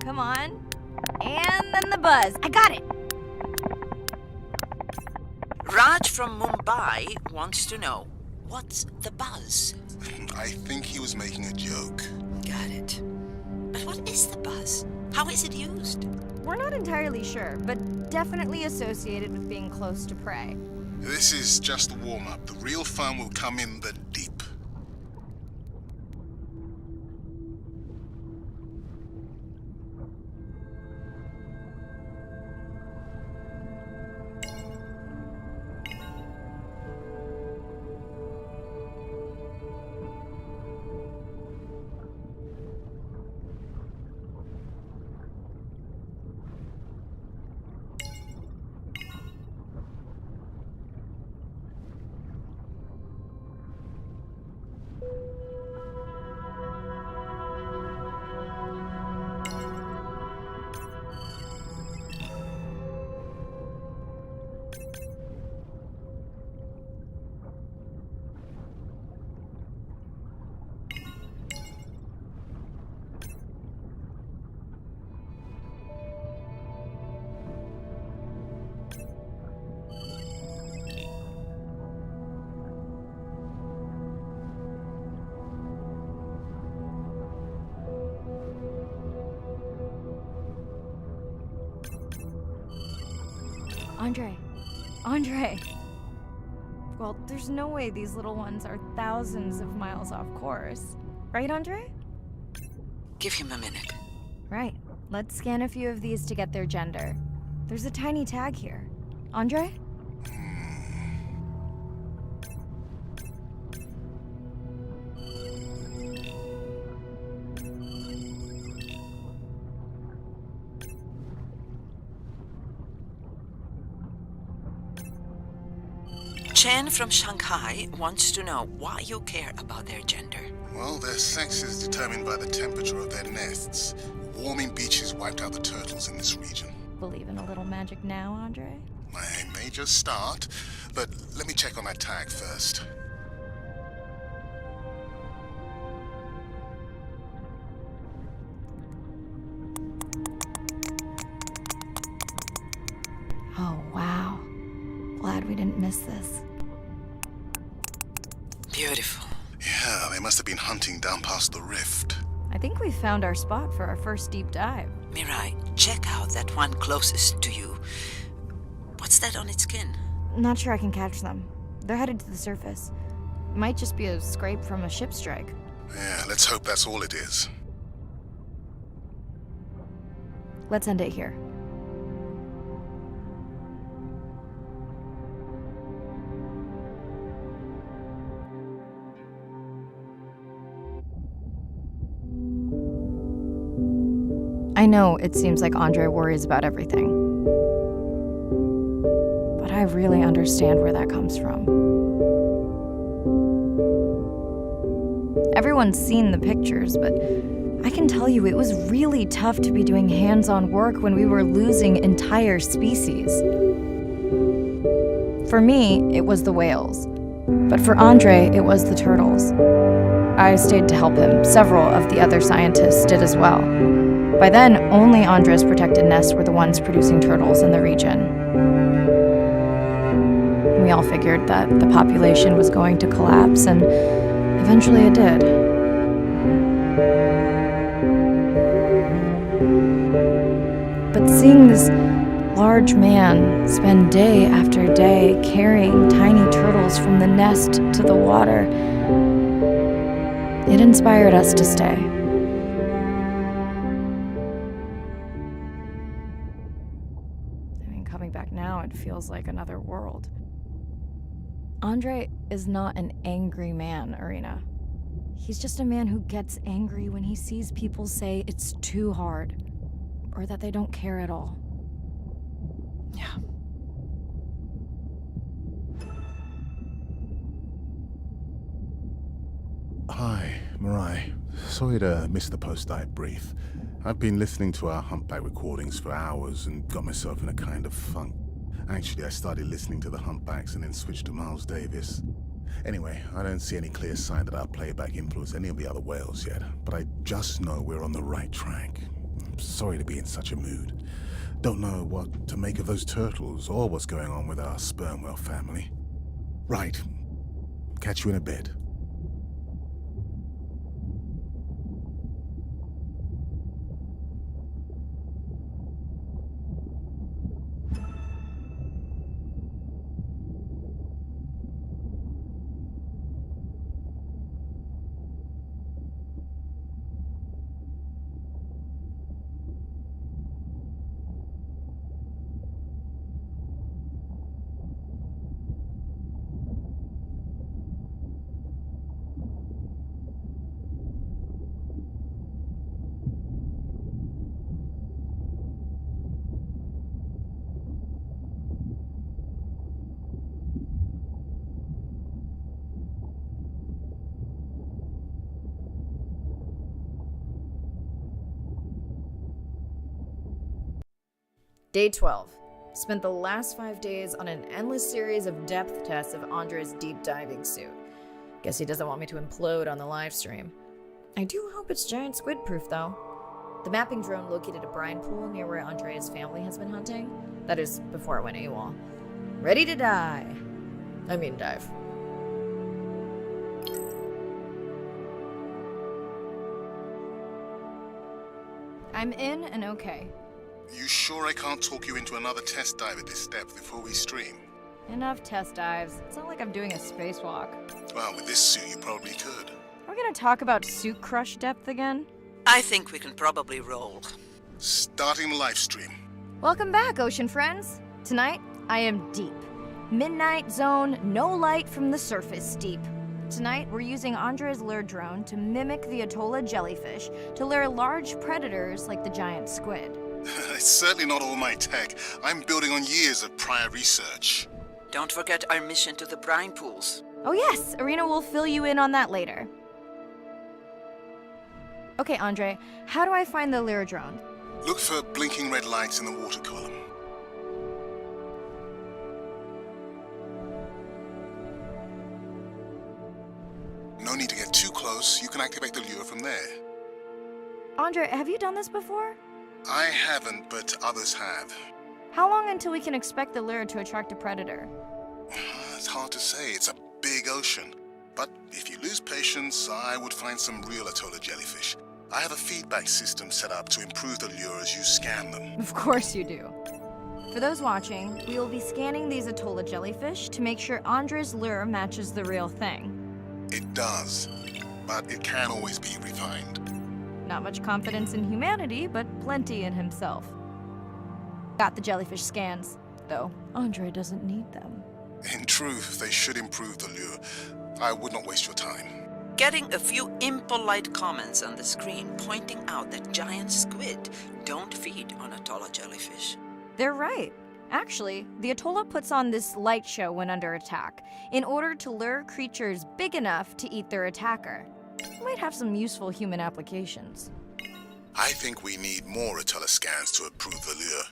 Come on. And then the buzz. I got it! Raj from Mumbai wants to know, what's the buzz? I think he was making a joke. Got it. But what is the buzz? How is it used? We're not entirely sure, but definitely associated with being close to prey. This is just the warm-up. The real fun will come in the deep. Andre. Well, there's no way these little ones are thousands of miles off course. Right, Andre? Give him a minute. Right. Let's scan a few of these to get their gender. There's a tiny tag here. Andre? Chen from Shanghai wants to know why you care about their gender. Well, their sex is determined by the temperature of their nests. Warming beaches wiped out the turtles in this region. Believe in a little magic now, Andre? I may just start, but let me check on that tag first. Oh, wow. Glad we didn't miss this. Beautiful. Yeah, they must have been hunting down past the rift. I think we found our spot for our first deep dive. Mirai, check out that one closest to you. What's that on its skin? Not sure I can catch them. They're headed to the surface. Might just be a scrape from a ship strike. Yeah, let's hope that's all it is. Let's end it here. I know it seems like Andre worries about everything, but I really understand where that comes from. Everyone's seen the pictures, but I can tell you it was really tough to be doing hands-on work when we were losing entire species. For me, it was the whales, but for Andre, it was the turtles. I stayed to help him. Several of the other scientists did as well. By then, only Andre's protected nests were the ones producing turtles in the region. we all figured that the population was going to collapse, and eventually it did. But seeing this large man spend day after day carrying tiny turtles from the nest to the water, it inspired us to stay. I mean, coming back now, it feels like another world. Andre is not an angry man, Irina. He's just a man who gets angry when he sees people say it's too hard, or that they don't care at all. Yeah. Hi, Mirai. Sorry to miss the post-dive brief. I've been listening to our Humpback recordings for hours and got myself in a kind of funk. Actually, I started listening to the Humpbacks and then switched to Miles Davis. Anyway, I don't see any clear sign that our playback influenced any of the other whales yet, but I just know we're on the right track. I'm sorry to be in such a mood. Don't know what to make of those turtles or what's going on with our sperm whale family. Right. Catch you in a bit. Day 12. Spent the last 5 days on an endless series of depth tests of Andre's deep diving suit. Guess he doesn't want me to implode on the live stream. I do hope it's giant squid proof though. The mapping drone located a brine pool near where Andre's family has been hunting. That is, before it went AWOL. Ready to dive. I'm in and okay. You sure I can't talk you into another test dive at this depth before we stream? Enough test dives. It's not like I'm doing a spacewalk. Well, with this suit, you probably could. Are we gonna talk about suit crush depth again? I think we can probably roll. Starting the live stream. Welcome back, ocean friends. Tonight, I am deep. Midnight zone, no light from the surface deep. Tonight, we're using Andre's lure drone to mimic the Atolla jellyfish to lure large predators like the giant squid. It's certainly not all my tech. I'm building on years of prior research. Don't forget our mission to the brine pools. Oh yes, Irina will fill you in on that later. Okay, Andre, how do I find the lure drone? Look for blinking red lights in the water column. No need to get too close. You can activate the lure from there. Andre, have you done this before? I haven't, but others have. How long until we can expect the lure to attract a predator? It's hard to say. It's a big ocean. But if you lose patience, I would find some real Atolla jellyfish. I have a feedback system set up to improve the lure as you scan them. Of course you do. For those watching, we will be scanning these Atolla jellyfish to make sure Andre's lure matches the real thing. It does, but it can always be refined. Not much confidence in humanity, but plenty in himself. Got the jellyfish scans, though Andre doesn't need them. In truth, they should improve the lure. I would not waste your time. Getting a few impolite comments on the screen pointing out that giant squid don't feed on Atolla jellyfish. They're right. Actually, the Atolla puts on this light show when under attack, in order to lure creatures big enough to eat their attacker. Might have some useful human applications. I think we need more Atolla scans to improve the lure.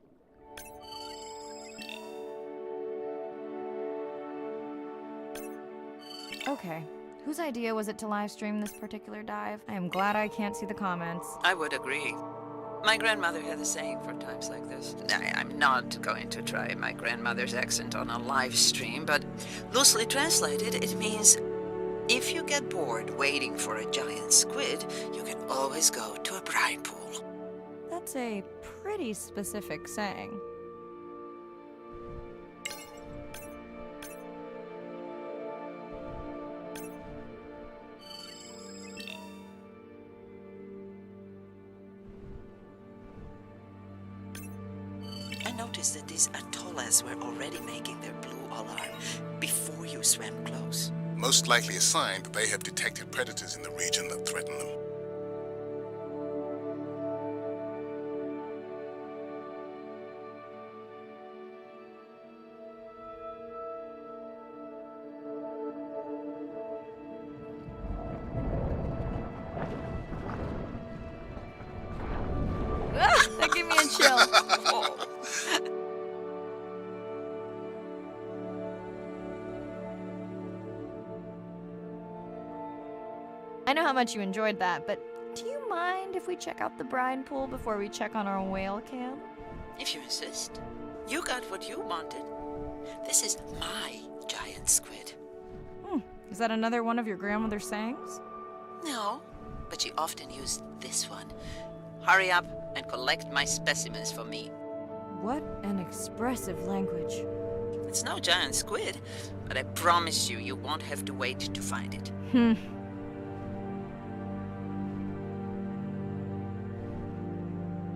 Okay, whose idea was it to live stream this particular dive? I am glad I can't see the comments. I would agree. My grandmother had a saying for times like this. I'm not going to try my grandmother's accent on a live stream, but loosely translated, it means if you get bored waiting for a giant squid, you can always go to a brine pool. That's a pretty specific saying. I noticed that these atollas were already making their blue alarm before you swam close. Most likely a sign that they have detected predators in the region that threaten them. That gave me a chill. I know how much you enjoyed that, but do you mind if we check out the brine pool before we check on our whale cam? If you insist. You got what you wanted. This is my giant squid. Is that another one of your grandmother's sayings? No, but she often used this one. Hurry up and collect my specimens for me. What an expressive language. It's no giant squid, but I promise you, you won't have to wait to find it.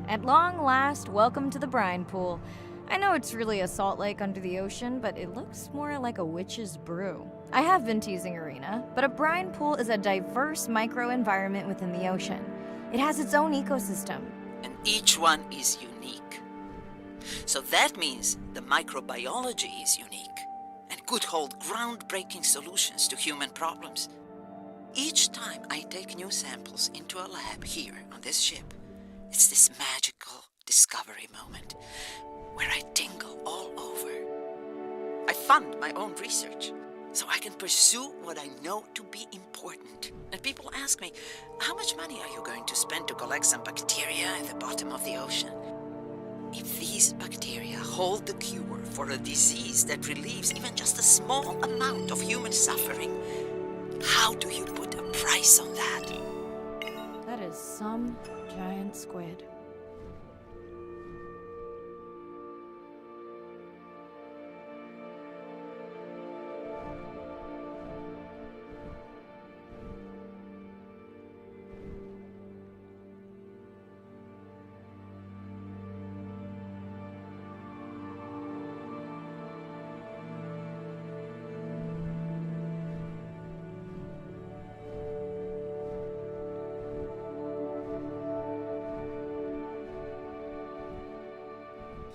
At long last, welcome to the brine pool. I know it's really a salt lake under the ocean, but it looks more like a witch's brew. I have been teasing Arena, but a brine pool is a diverse microenvironment within the ocean. It has its own ecosystem. And each one is unique. So that means the microbiology is unique and could hold groundbreaking solutions to human problems. Each time I take new samples into a lab here on this ship, it's this magical discovery moment where I tingle all over. I fund my own research so I can pursue what I know to be important. And people ask me, how much money are you going to spend to collect some bacteria at the bottom of the ocean? If these bacteria hold the cure for a disease that relieves even just a small amount of human suffering, how do you put a price on that? That is some giant squid.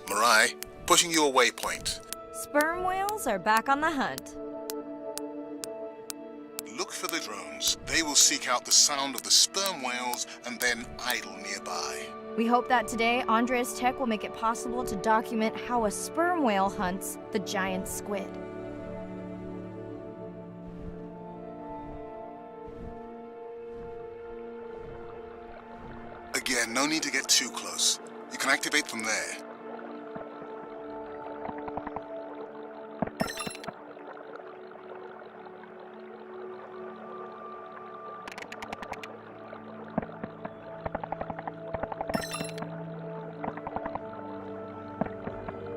Mirai, pushing you a waypoint. Sperm whales are back on the hunt. Look for the drones. They will seek out the sound of the sperm whales and then idle nearby. We hope that today, Andrea's tech will make it possible to document how a sperm whale hunts the giant squid. Again, no need to get too close. You can activate from there.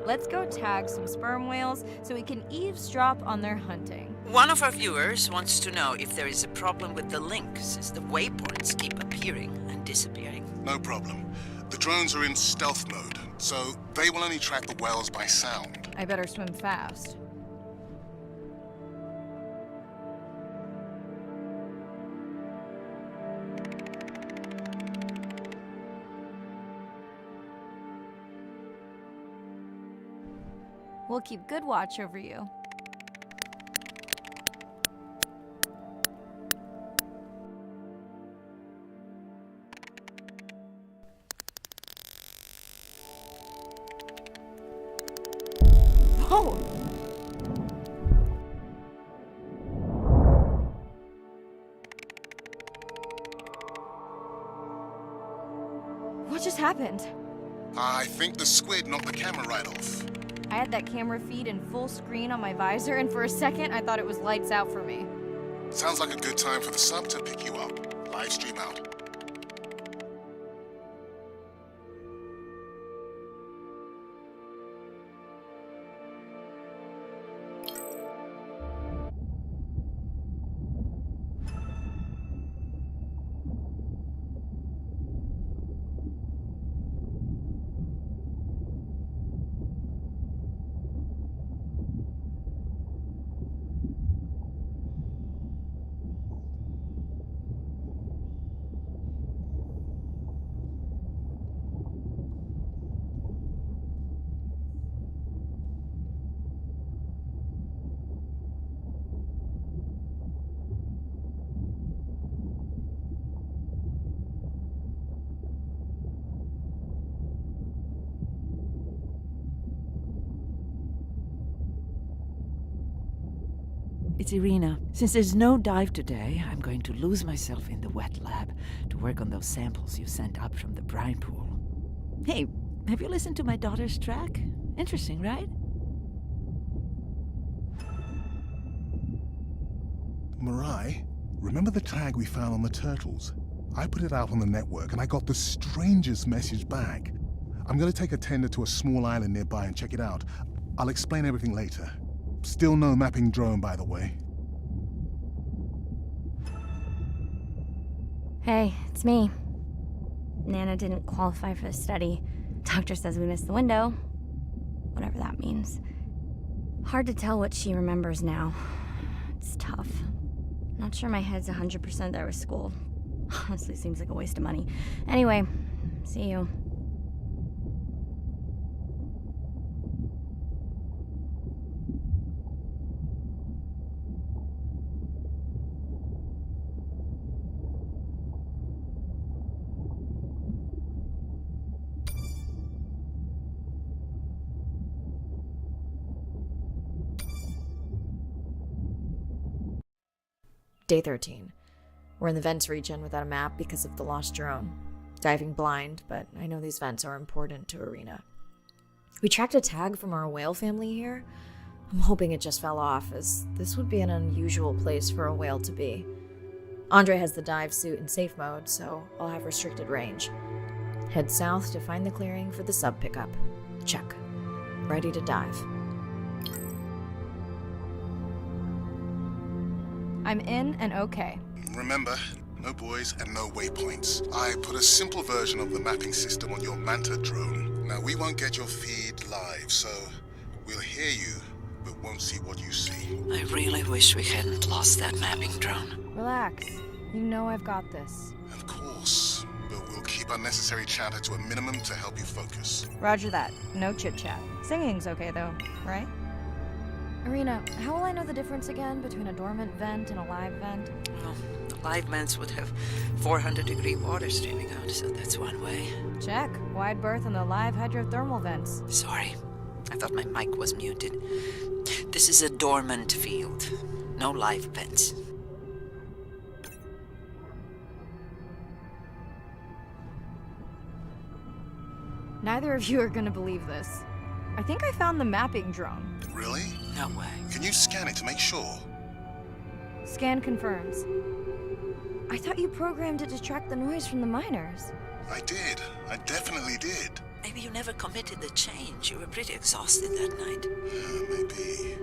Let's go tag some sperm whales so we can eavesdrop on their hunting. One of our viewers wants to know if there is a problem with the link, since the waypoints keep appearing and disappearing. No problem. The drones are in stealth mode, so they will only track the whales by sound. I better swim fast. We'll keep good watch over you. Whoa! What just happened? I think the squid knocked the camera right off. I had that camera feed in full screen on my visor, and for a second I thought it was lights out for me. Sounds like a good time for the sub to pick you up. Live stream out. It's Irina. Since there's no dive today, I'm going to lose myself in the wet lab to work on those samples you sent up from the brine pool. Hey, have you listened to my daughter's track? Interesting, right? Mirai, remember the tag we found on the turtles? I put it out on the network and I got the strangest message back. I'm gonna take a tender to a small island nearby and check it out. I'll explain everything later. Still no mapping drone, by the way. Hey, it's me. Nana didn't qualify for the study. Doctor says we missed the window. Whatever that means. Hard to tell what she remembers now. It's tough. Not sure my head's 100% there with school. Honestly, seems like a waste of money. Anyway, see you. Day 13. We're in the vents region without a map because of the lost drone. Diving blind, but I know these vents are important to Irina. We tracked a tag from our whale family here. I'm hoping it just fell off, as this would be an unusual place for a whale to be. Andre has the dive suit in safe mode, so I'll have restricted range. Head south to find the clearing for the sub pickup. Check. Ready to dive. I'm in and okay. Remember, no buoys and no waypoints. I put a simple version of the mapping system on your Manta drone. Now, we won't get your feed live, so we'll hear you, but won't see what you see. I really wish we hadn't lost that mapping drone. Relax. You know I've got this. Of course, but we'll keep unnecessary chatter to a minimum to help you focus. Roger that. No chit-chat. Singing's okay though, right? Irina, how will I know the difference again between a dormant vent and a live vent? Well, the live vents would have 400-degree water streaming out, so that's one way. Check. Wide berth on the live hydrothermal vents. Sorry, I thought my mic was muted. This is a dormant field. No live vents. Neither of you are gonna believe this. I think I found the mapping drone. Really? No way. Can you scan it to make sure? Scan confirms. I thought you programmed it to track the noise from the miners. I did. I definitely did. Maybe you never committed the change. You were pretty exhausted that night. Maybe.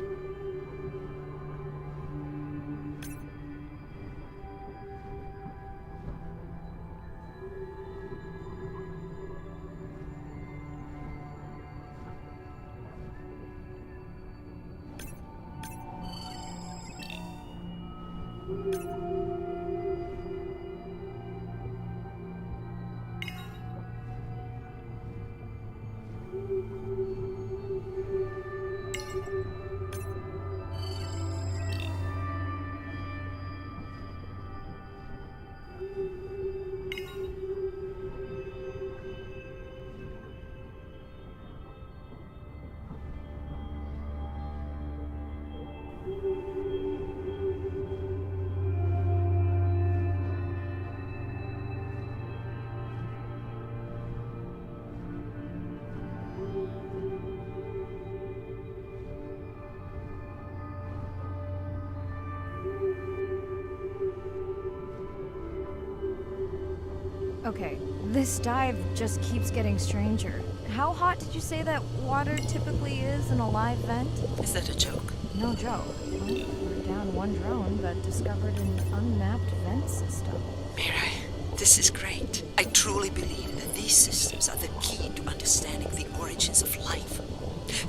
Okay, this dive just keeps getting stranger. How hot did you say that water typically is in a live vent? Is that a joke? No joke. Well, we're down one drone, but discovered an unmapped vent system. Mirai, this is great. I truly believe that these systems are the key to understanding the origins of life.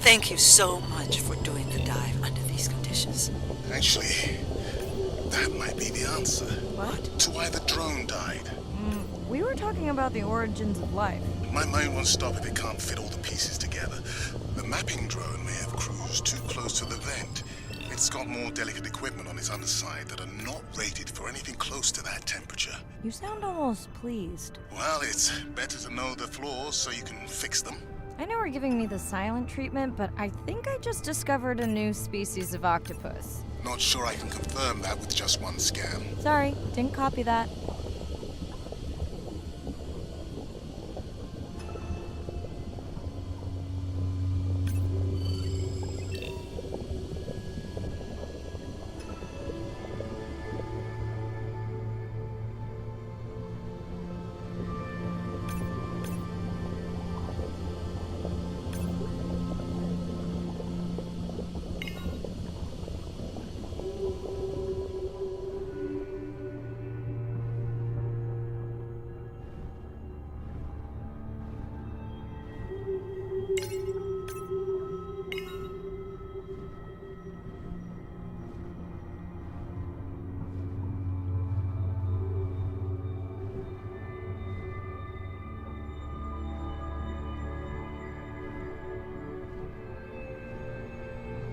Thank you so much for doing the dive under these conditions. Actually, that might be the answer. What? To why the drone died. We were talking about the origins of life. My mind won't stop if it can't fit all the pieces together. The mapping drone may have cruised too close to the vent. It's got more delicate equipment on its underside that are not rated for anything close to that temperature. You sound almost pleased. Well, it's better to know the flaws so you can fix them. I know we're giving me the silent treatment, but I think I just discovered a new species of octopus. Not sure I can confirm that with just one scan. Sorry, didn't copy that.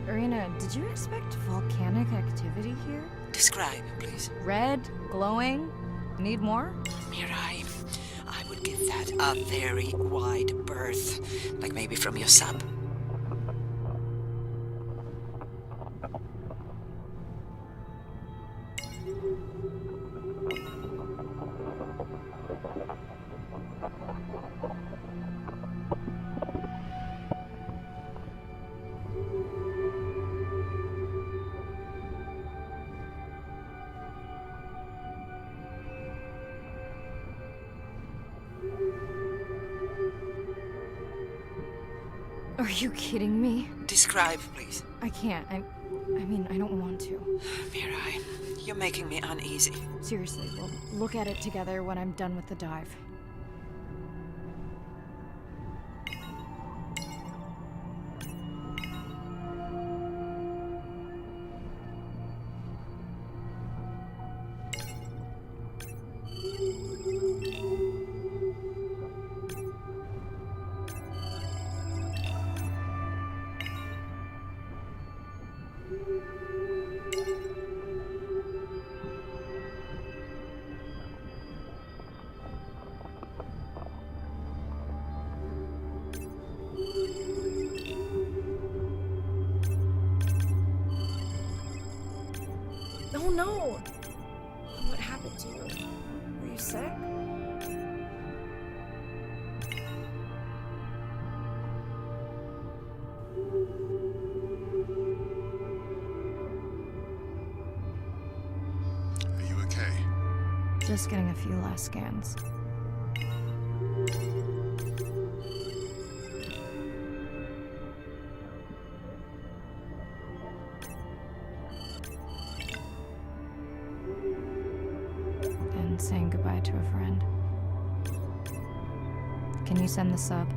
Irina, did you expect volcanic activity here? Describe, please. Red, glowing. Need more? Mirai, I would give that a very wide berth. Like maybe from your sub. Are you kidding me? Describe, please. I can't. I mean, I don't want to. Mirai, you're making me uneasy. Seriously, we'll look at it together when I'm done with the dive. Oh no! What happened to you? Were you sick? Are you okay? Just getting a few last scans. And saying goodbye to a friend. Can you send the sub?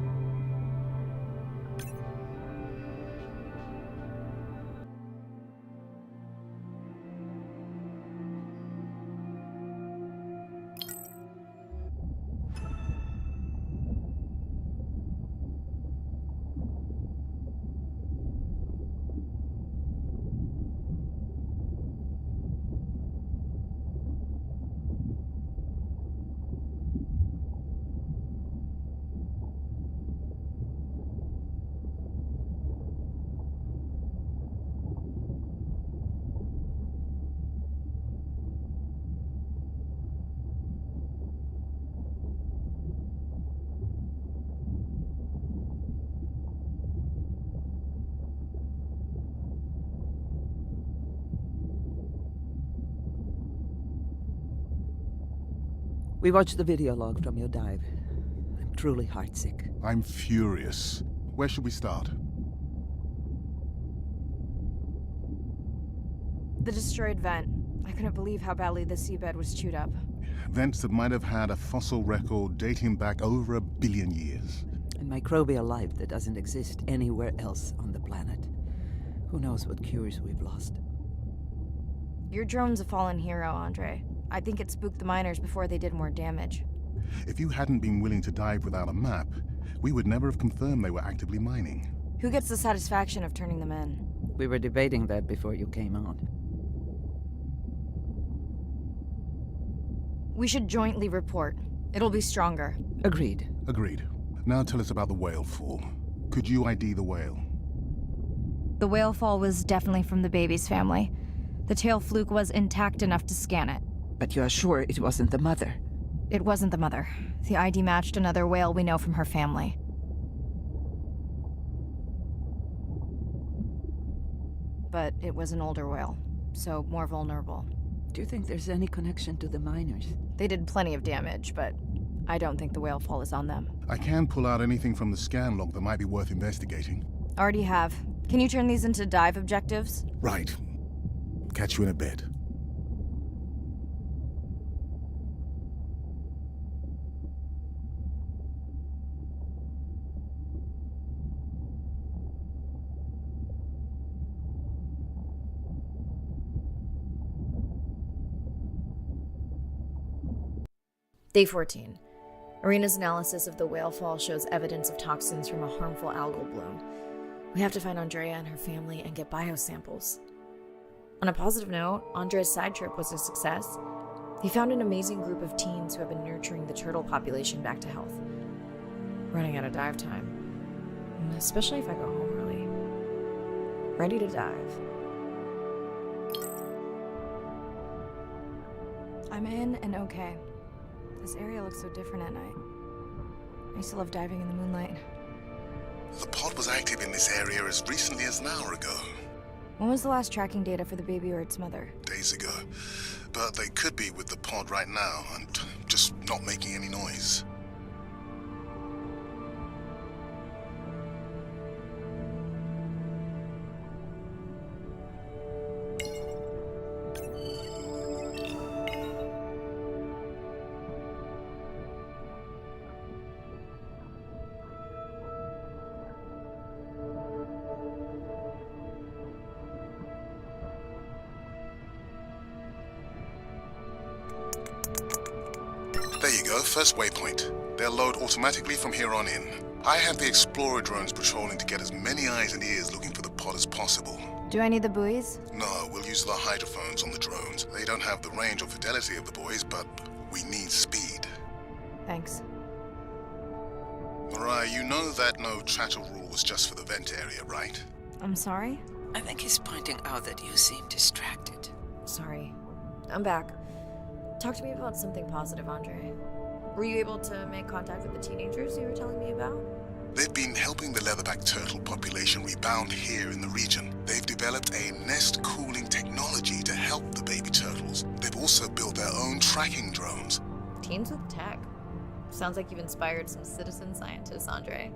We watched the video log from your dive. I'm truly heartsick. I'm furious. Where should we start? The destroyed vent. I couldn't believe how badly the seabed was chewed up. Vents that might have had a fossil record dating back over 1 billion years. And microbial life that doesn't exist anywhere else on the planet. Who knows what cures we've lost. Your drone's a fallen hero, Andre. I think it spooked the miners before they did more damage. If you hadn't been willing to dive without a map, we would never have confirmed they were actively mining. Who gets the satisfaction of turning them in? We were debating that before you came on. We should jointly report. It'll be stronger. Agreed. Agreed. Now tell us about the whale fall. Could you ID the whale? The whale fall was definitely from the baby's family. The tail fluke was intact enough to scan it. But you are sure it wasn't the mother? It wasn't the mother. The ID matched another whale we know from her family. But it was an older whale, so more vulnerable. Do you think there's any connection to the miners? They did plenty of damage, but I don't think the whale fall is on them. I can pull out anything from the scan log that might be worth investigating. Already have. Can you turn these into dive objectives? Right. Catch you in a bit. Day 14. Arena's analysis of the whale fall shows evidence of toxins from a harmful algal bloom. We have to find Andrea and her family and get biosamples. On a positive note, Andrea's side trip was a success. He found an amazing group of teens who have been nurturing the turtle population back to health. Running out of dive time. Especially if I go home early. Ready to dive. I'm in and okay. This area looks so different at night. I used to love diving in the moonlight. The pod was active in this area as recently as an hour ago. When was the last tracking data for the baby or its mother? Days ago. But they could be with the pod right now and just not making any noise. There you go, first waypoint. They'll load automatically from here on in. I have the Explorer drones patrolling to get as many eyes and ears looking for the pod as possible. Do I need the buoys? No, we'll use the hydrophones on the drones. They don't have the range or fidelity of the boys, but we need speed. Thanks. Mariah, you know that no chatter rule was just for the vent area, right? I'm sorry? I think he's pointing out that you seem distracted. Sorry. I'm back. Talk to me about something positive, Andre. Were you able to make contact with the teenagers you were telling me about? They've been helping the leatherback turtle population rebound here in the region. They've developed a nest cooling technology to help the baby turtles. They've also built their own tracking drones. Teens with tech. Sounds like you've inspired some citizen scientists, Andre.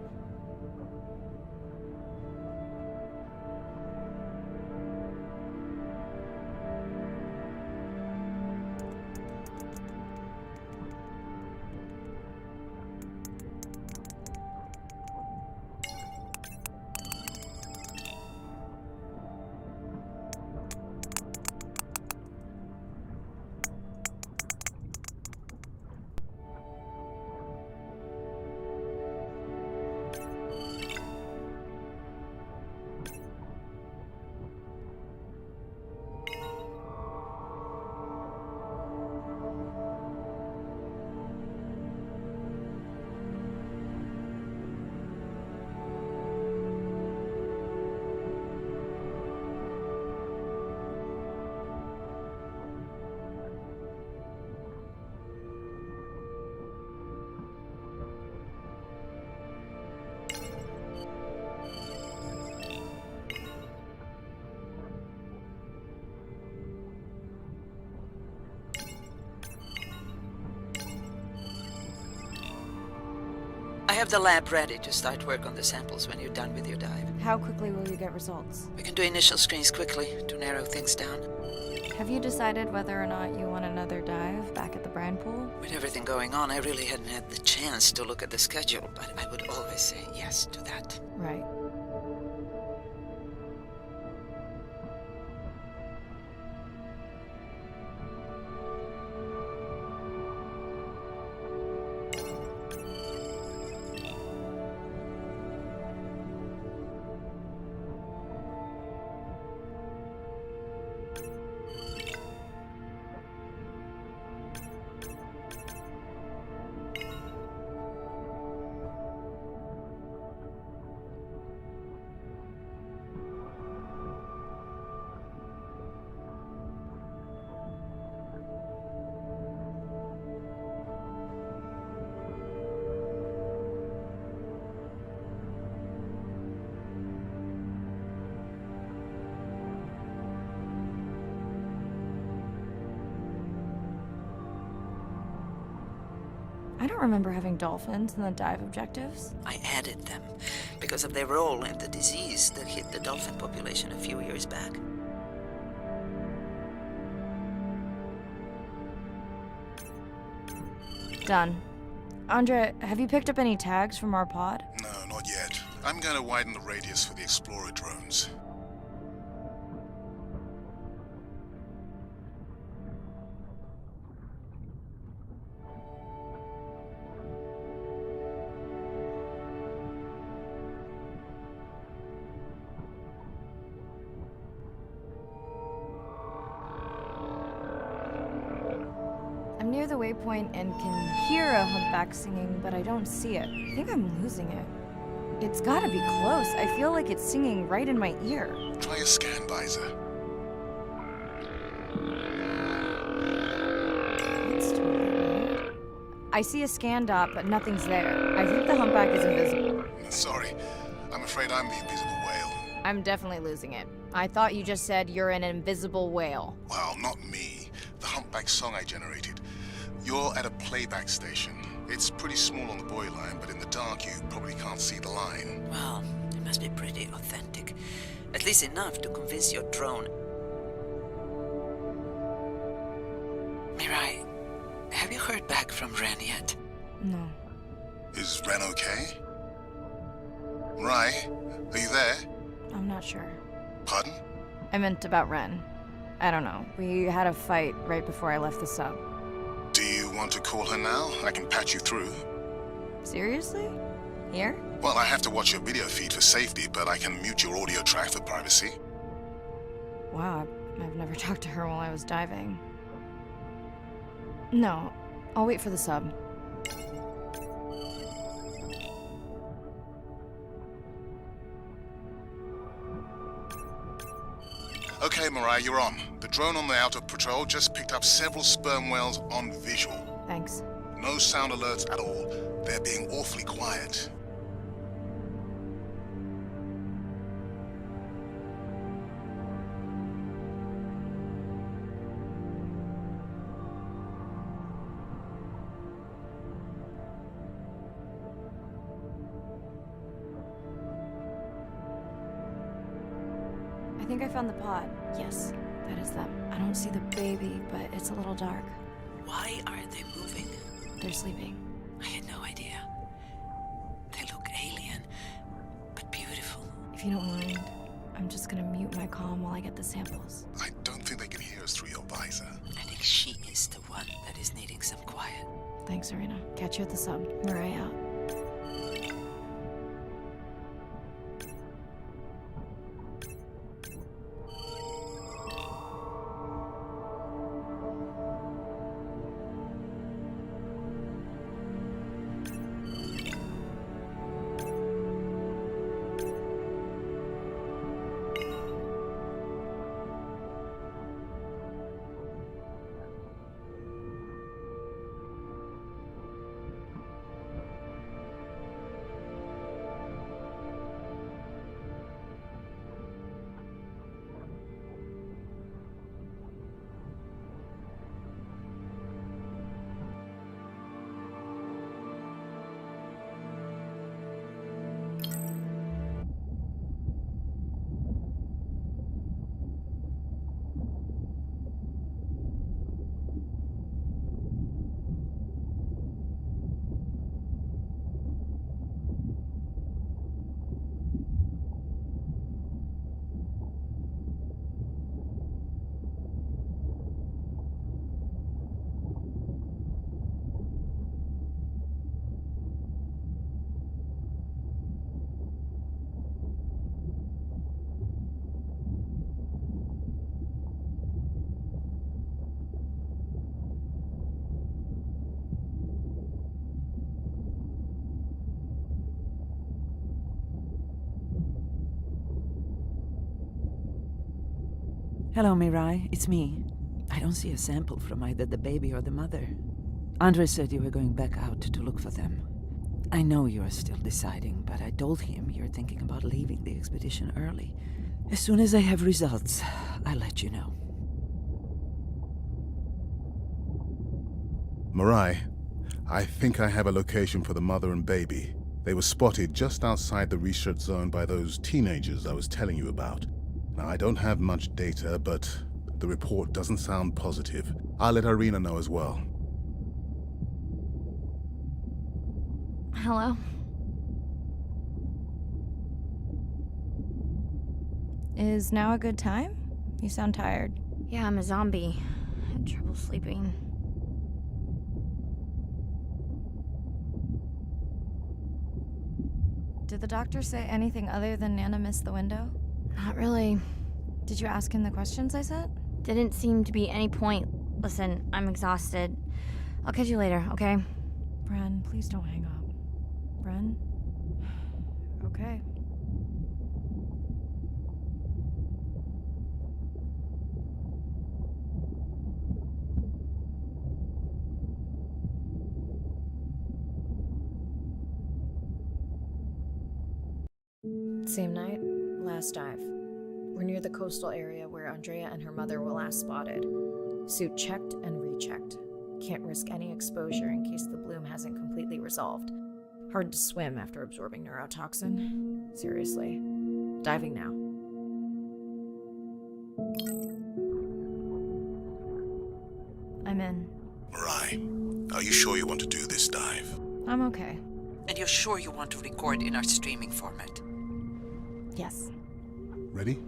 have the lab ready to start work on the samples when you're done with your dive. How quickly will you get results? We can do initial screens quickly to narrow things down. Have you decided whether or not you want another dive back at the brine pool? With everything going on, I really hadn't had the chance to look at the schedule, but I would always say yes to that. Right. I don't remember having dolphins in the dive objectives. I added them because of their role in the disease that hit the dolphin population a few years back. Done. Andre, have you picked up any tags from our pod? No, not yet. I'm going to widen the radius for the Explorer drones. I'm near the waypoint and can hear a humpback singing, but I don't see it. I think I'm losing it. It's gotta be close. I feel like it's singing right in my ear. Try a scan visor. That's totally weird. I see a scan dot, but nothing's there. I think the humpback is invisible. Sorry, I'm afraid I'm the invisible whale. I'm definitely losing it. I thought you just said you're an invisible whale. Well, not me. The humpback song I generated. You're at a playback station. It's pretty small on the buoy line, but in the dark you probably can't see the line. Well, it must be pretty authentic. At least enough to convince your drone. Mirai, have you heard back from Ren yet? No. Is Ren okay? Rai, are you there? I'm not sure. Pardon? I meant about Ren. I don't know. We had a fight right before I left the sub. Do you want to call her now? I can patch you through. Seriously? Here? Well, I have to watch your video feed for safety, but I can mute your audio track for privacy. Wow, I've never talked to her while I was diving. No, I'll wait for the sub. Okay, Mariah, you're on. The drone on the outer patrol just picked up several sperm whales on visual. Thanks. No sound alerts at all. They're being awfully quiet. I think I found the pod. Yes, that is them. I don't see the baby, but it's a little dark. Why aren't they moving? They're sleeping. I had no idea. They look alien, but beautiful. If you don't mind, I'm just gonna mute my comm while I get the samples. I don't think they can hear us through your visor. I think she is the one that is needing some quiet. Thanks, Arena. Catch you at the sub. Mariah out. Hello, Mirai. It's me. I don't see a sample from either the baby or the mother. Andre said you were going back out to look for them. I know you are still deciding, but I told him you're thinking about leaving the expedition early. As soon as I have results, I'll let you know. Mirai, I think I have a location for the mother and baby. They were spotted just outside the research zone by those teenagers I was telling you about. Now, I don't have much data, but the report doesn't sound positive. I'll let Irina know as well. Hello? Is now a good time? You sound tired. Yeah, I'm a zombie. I had trouble sleeping. Did the doctor say anything other than Nana missed the window? Not really. Did you ask him the questions I sent? Didn't seem to be any point. Listen, I'm exhausted. I'll catch you later, okay? Bren, please don't hang up. Bren? Okay. Same night, last dive. We're near the coastal area where Andrea and her mother were last spotted. Suit checked and rechecked. Can't risk any exposure in case the bloom hasn't completely resolved. Hard to swim after absorbing neurotoxin. Seriously. Diving now. I'm in. Mirai, are you sure you want to do this dive? I'm okay. And you're sure you want to record in our streaming format? Yes. Ready?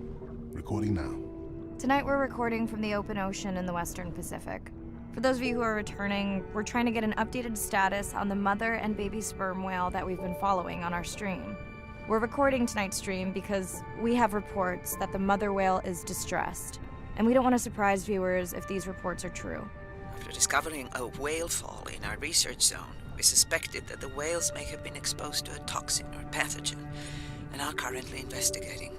Recording now. Tonight we're recording from the open ocean in the Western Pacific. For those of you who are returning, we're trying to get an updated status on the mother and baby sperm whale that we've been following on our stream. We're recording tonight's stream because we have reports that the mother whale is distressed, and we don't want to surprise viewers if these reports are true. After discovering a whale fall in our research zone, we suspected that the whales may have been exposed to a toxin or pathogen, and are currently investigating.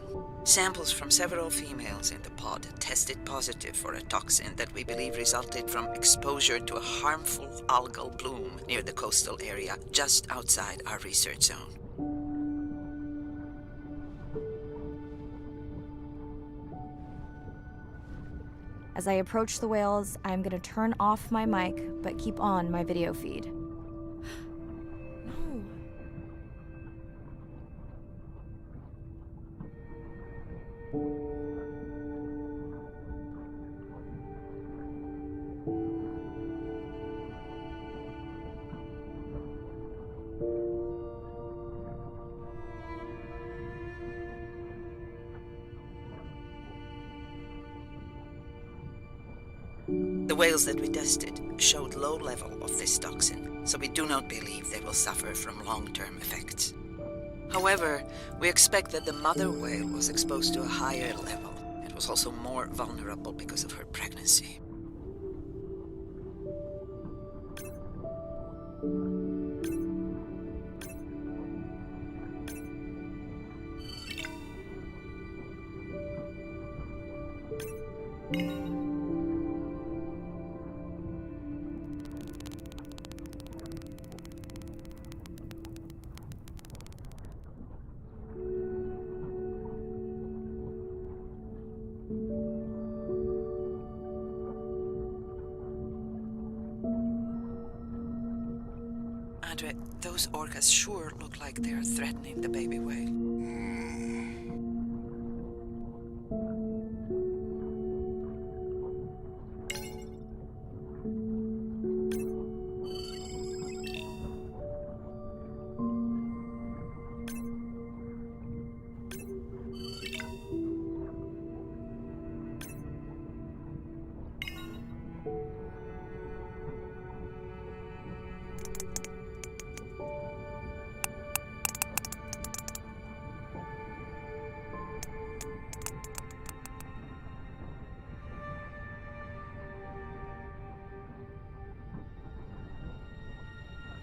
Samples from several females in the pod tested positive for a toxin that we believe resulted from exposure to a harmful algal bloom near the coastal area just outside our research zone. As I approach the whales, I'm going to turn off my mic, but keep on my video feed. No. The whales that we tested showed low level of this toxin, so we do not believe they will suffer from long-term effects. However, we expect that the mother whale was exposed to a higher level and was also more vulnerable because of her pregnancy. Andre, those orcas sure look like they are threatening the baby whale.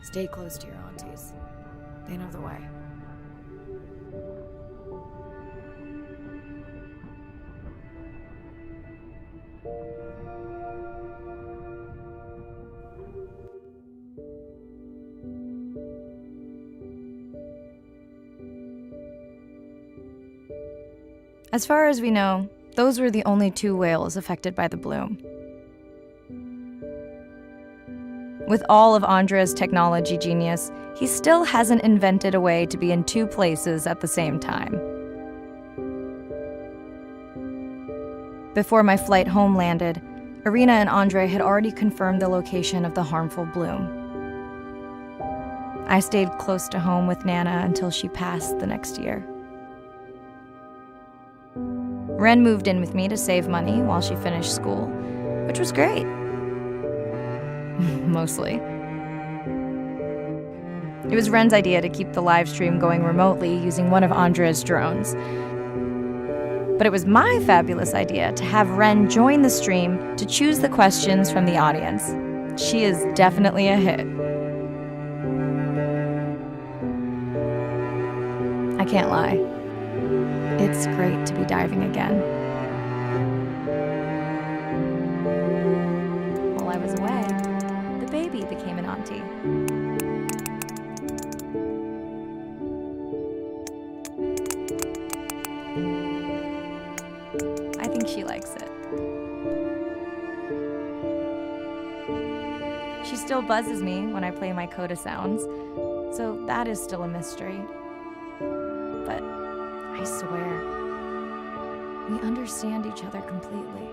Stay close to your aunties. They know the way. As far as we know, those were the only 2 whales affected by the bloom. With all of Andre's technology genius, he still hasn't invented a way to be in 2 places at the same time. Before my flight home landed, Irina and Andre had already confirmed the location of the harmful bloom. I stayed close to home with Nana until she passed the next year. Ren moved in with me to save money while she finished school, which was great. Mostly. It was Ren's idea to keep the live stream going remotely using one of Andre's drones. But it was my fabulous idea to have Ren join the stream to choose the questions from the audience. She is definitely a hit. I can't lie. It's great to be diving again. While I was away, the baby became an auntie. I think she likes it. She still buzzes me when I play my coda sounds, so that is still a mystery. But I swear, we understand each other completely.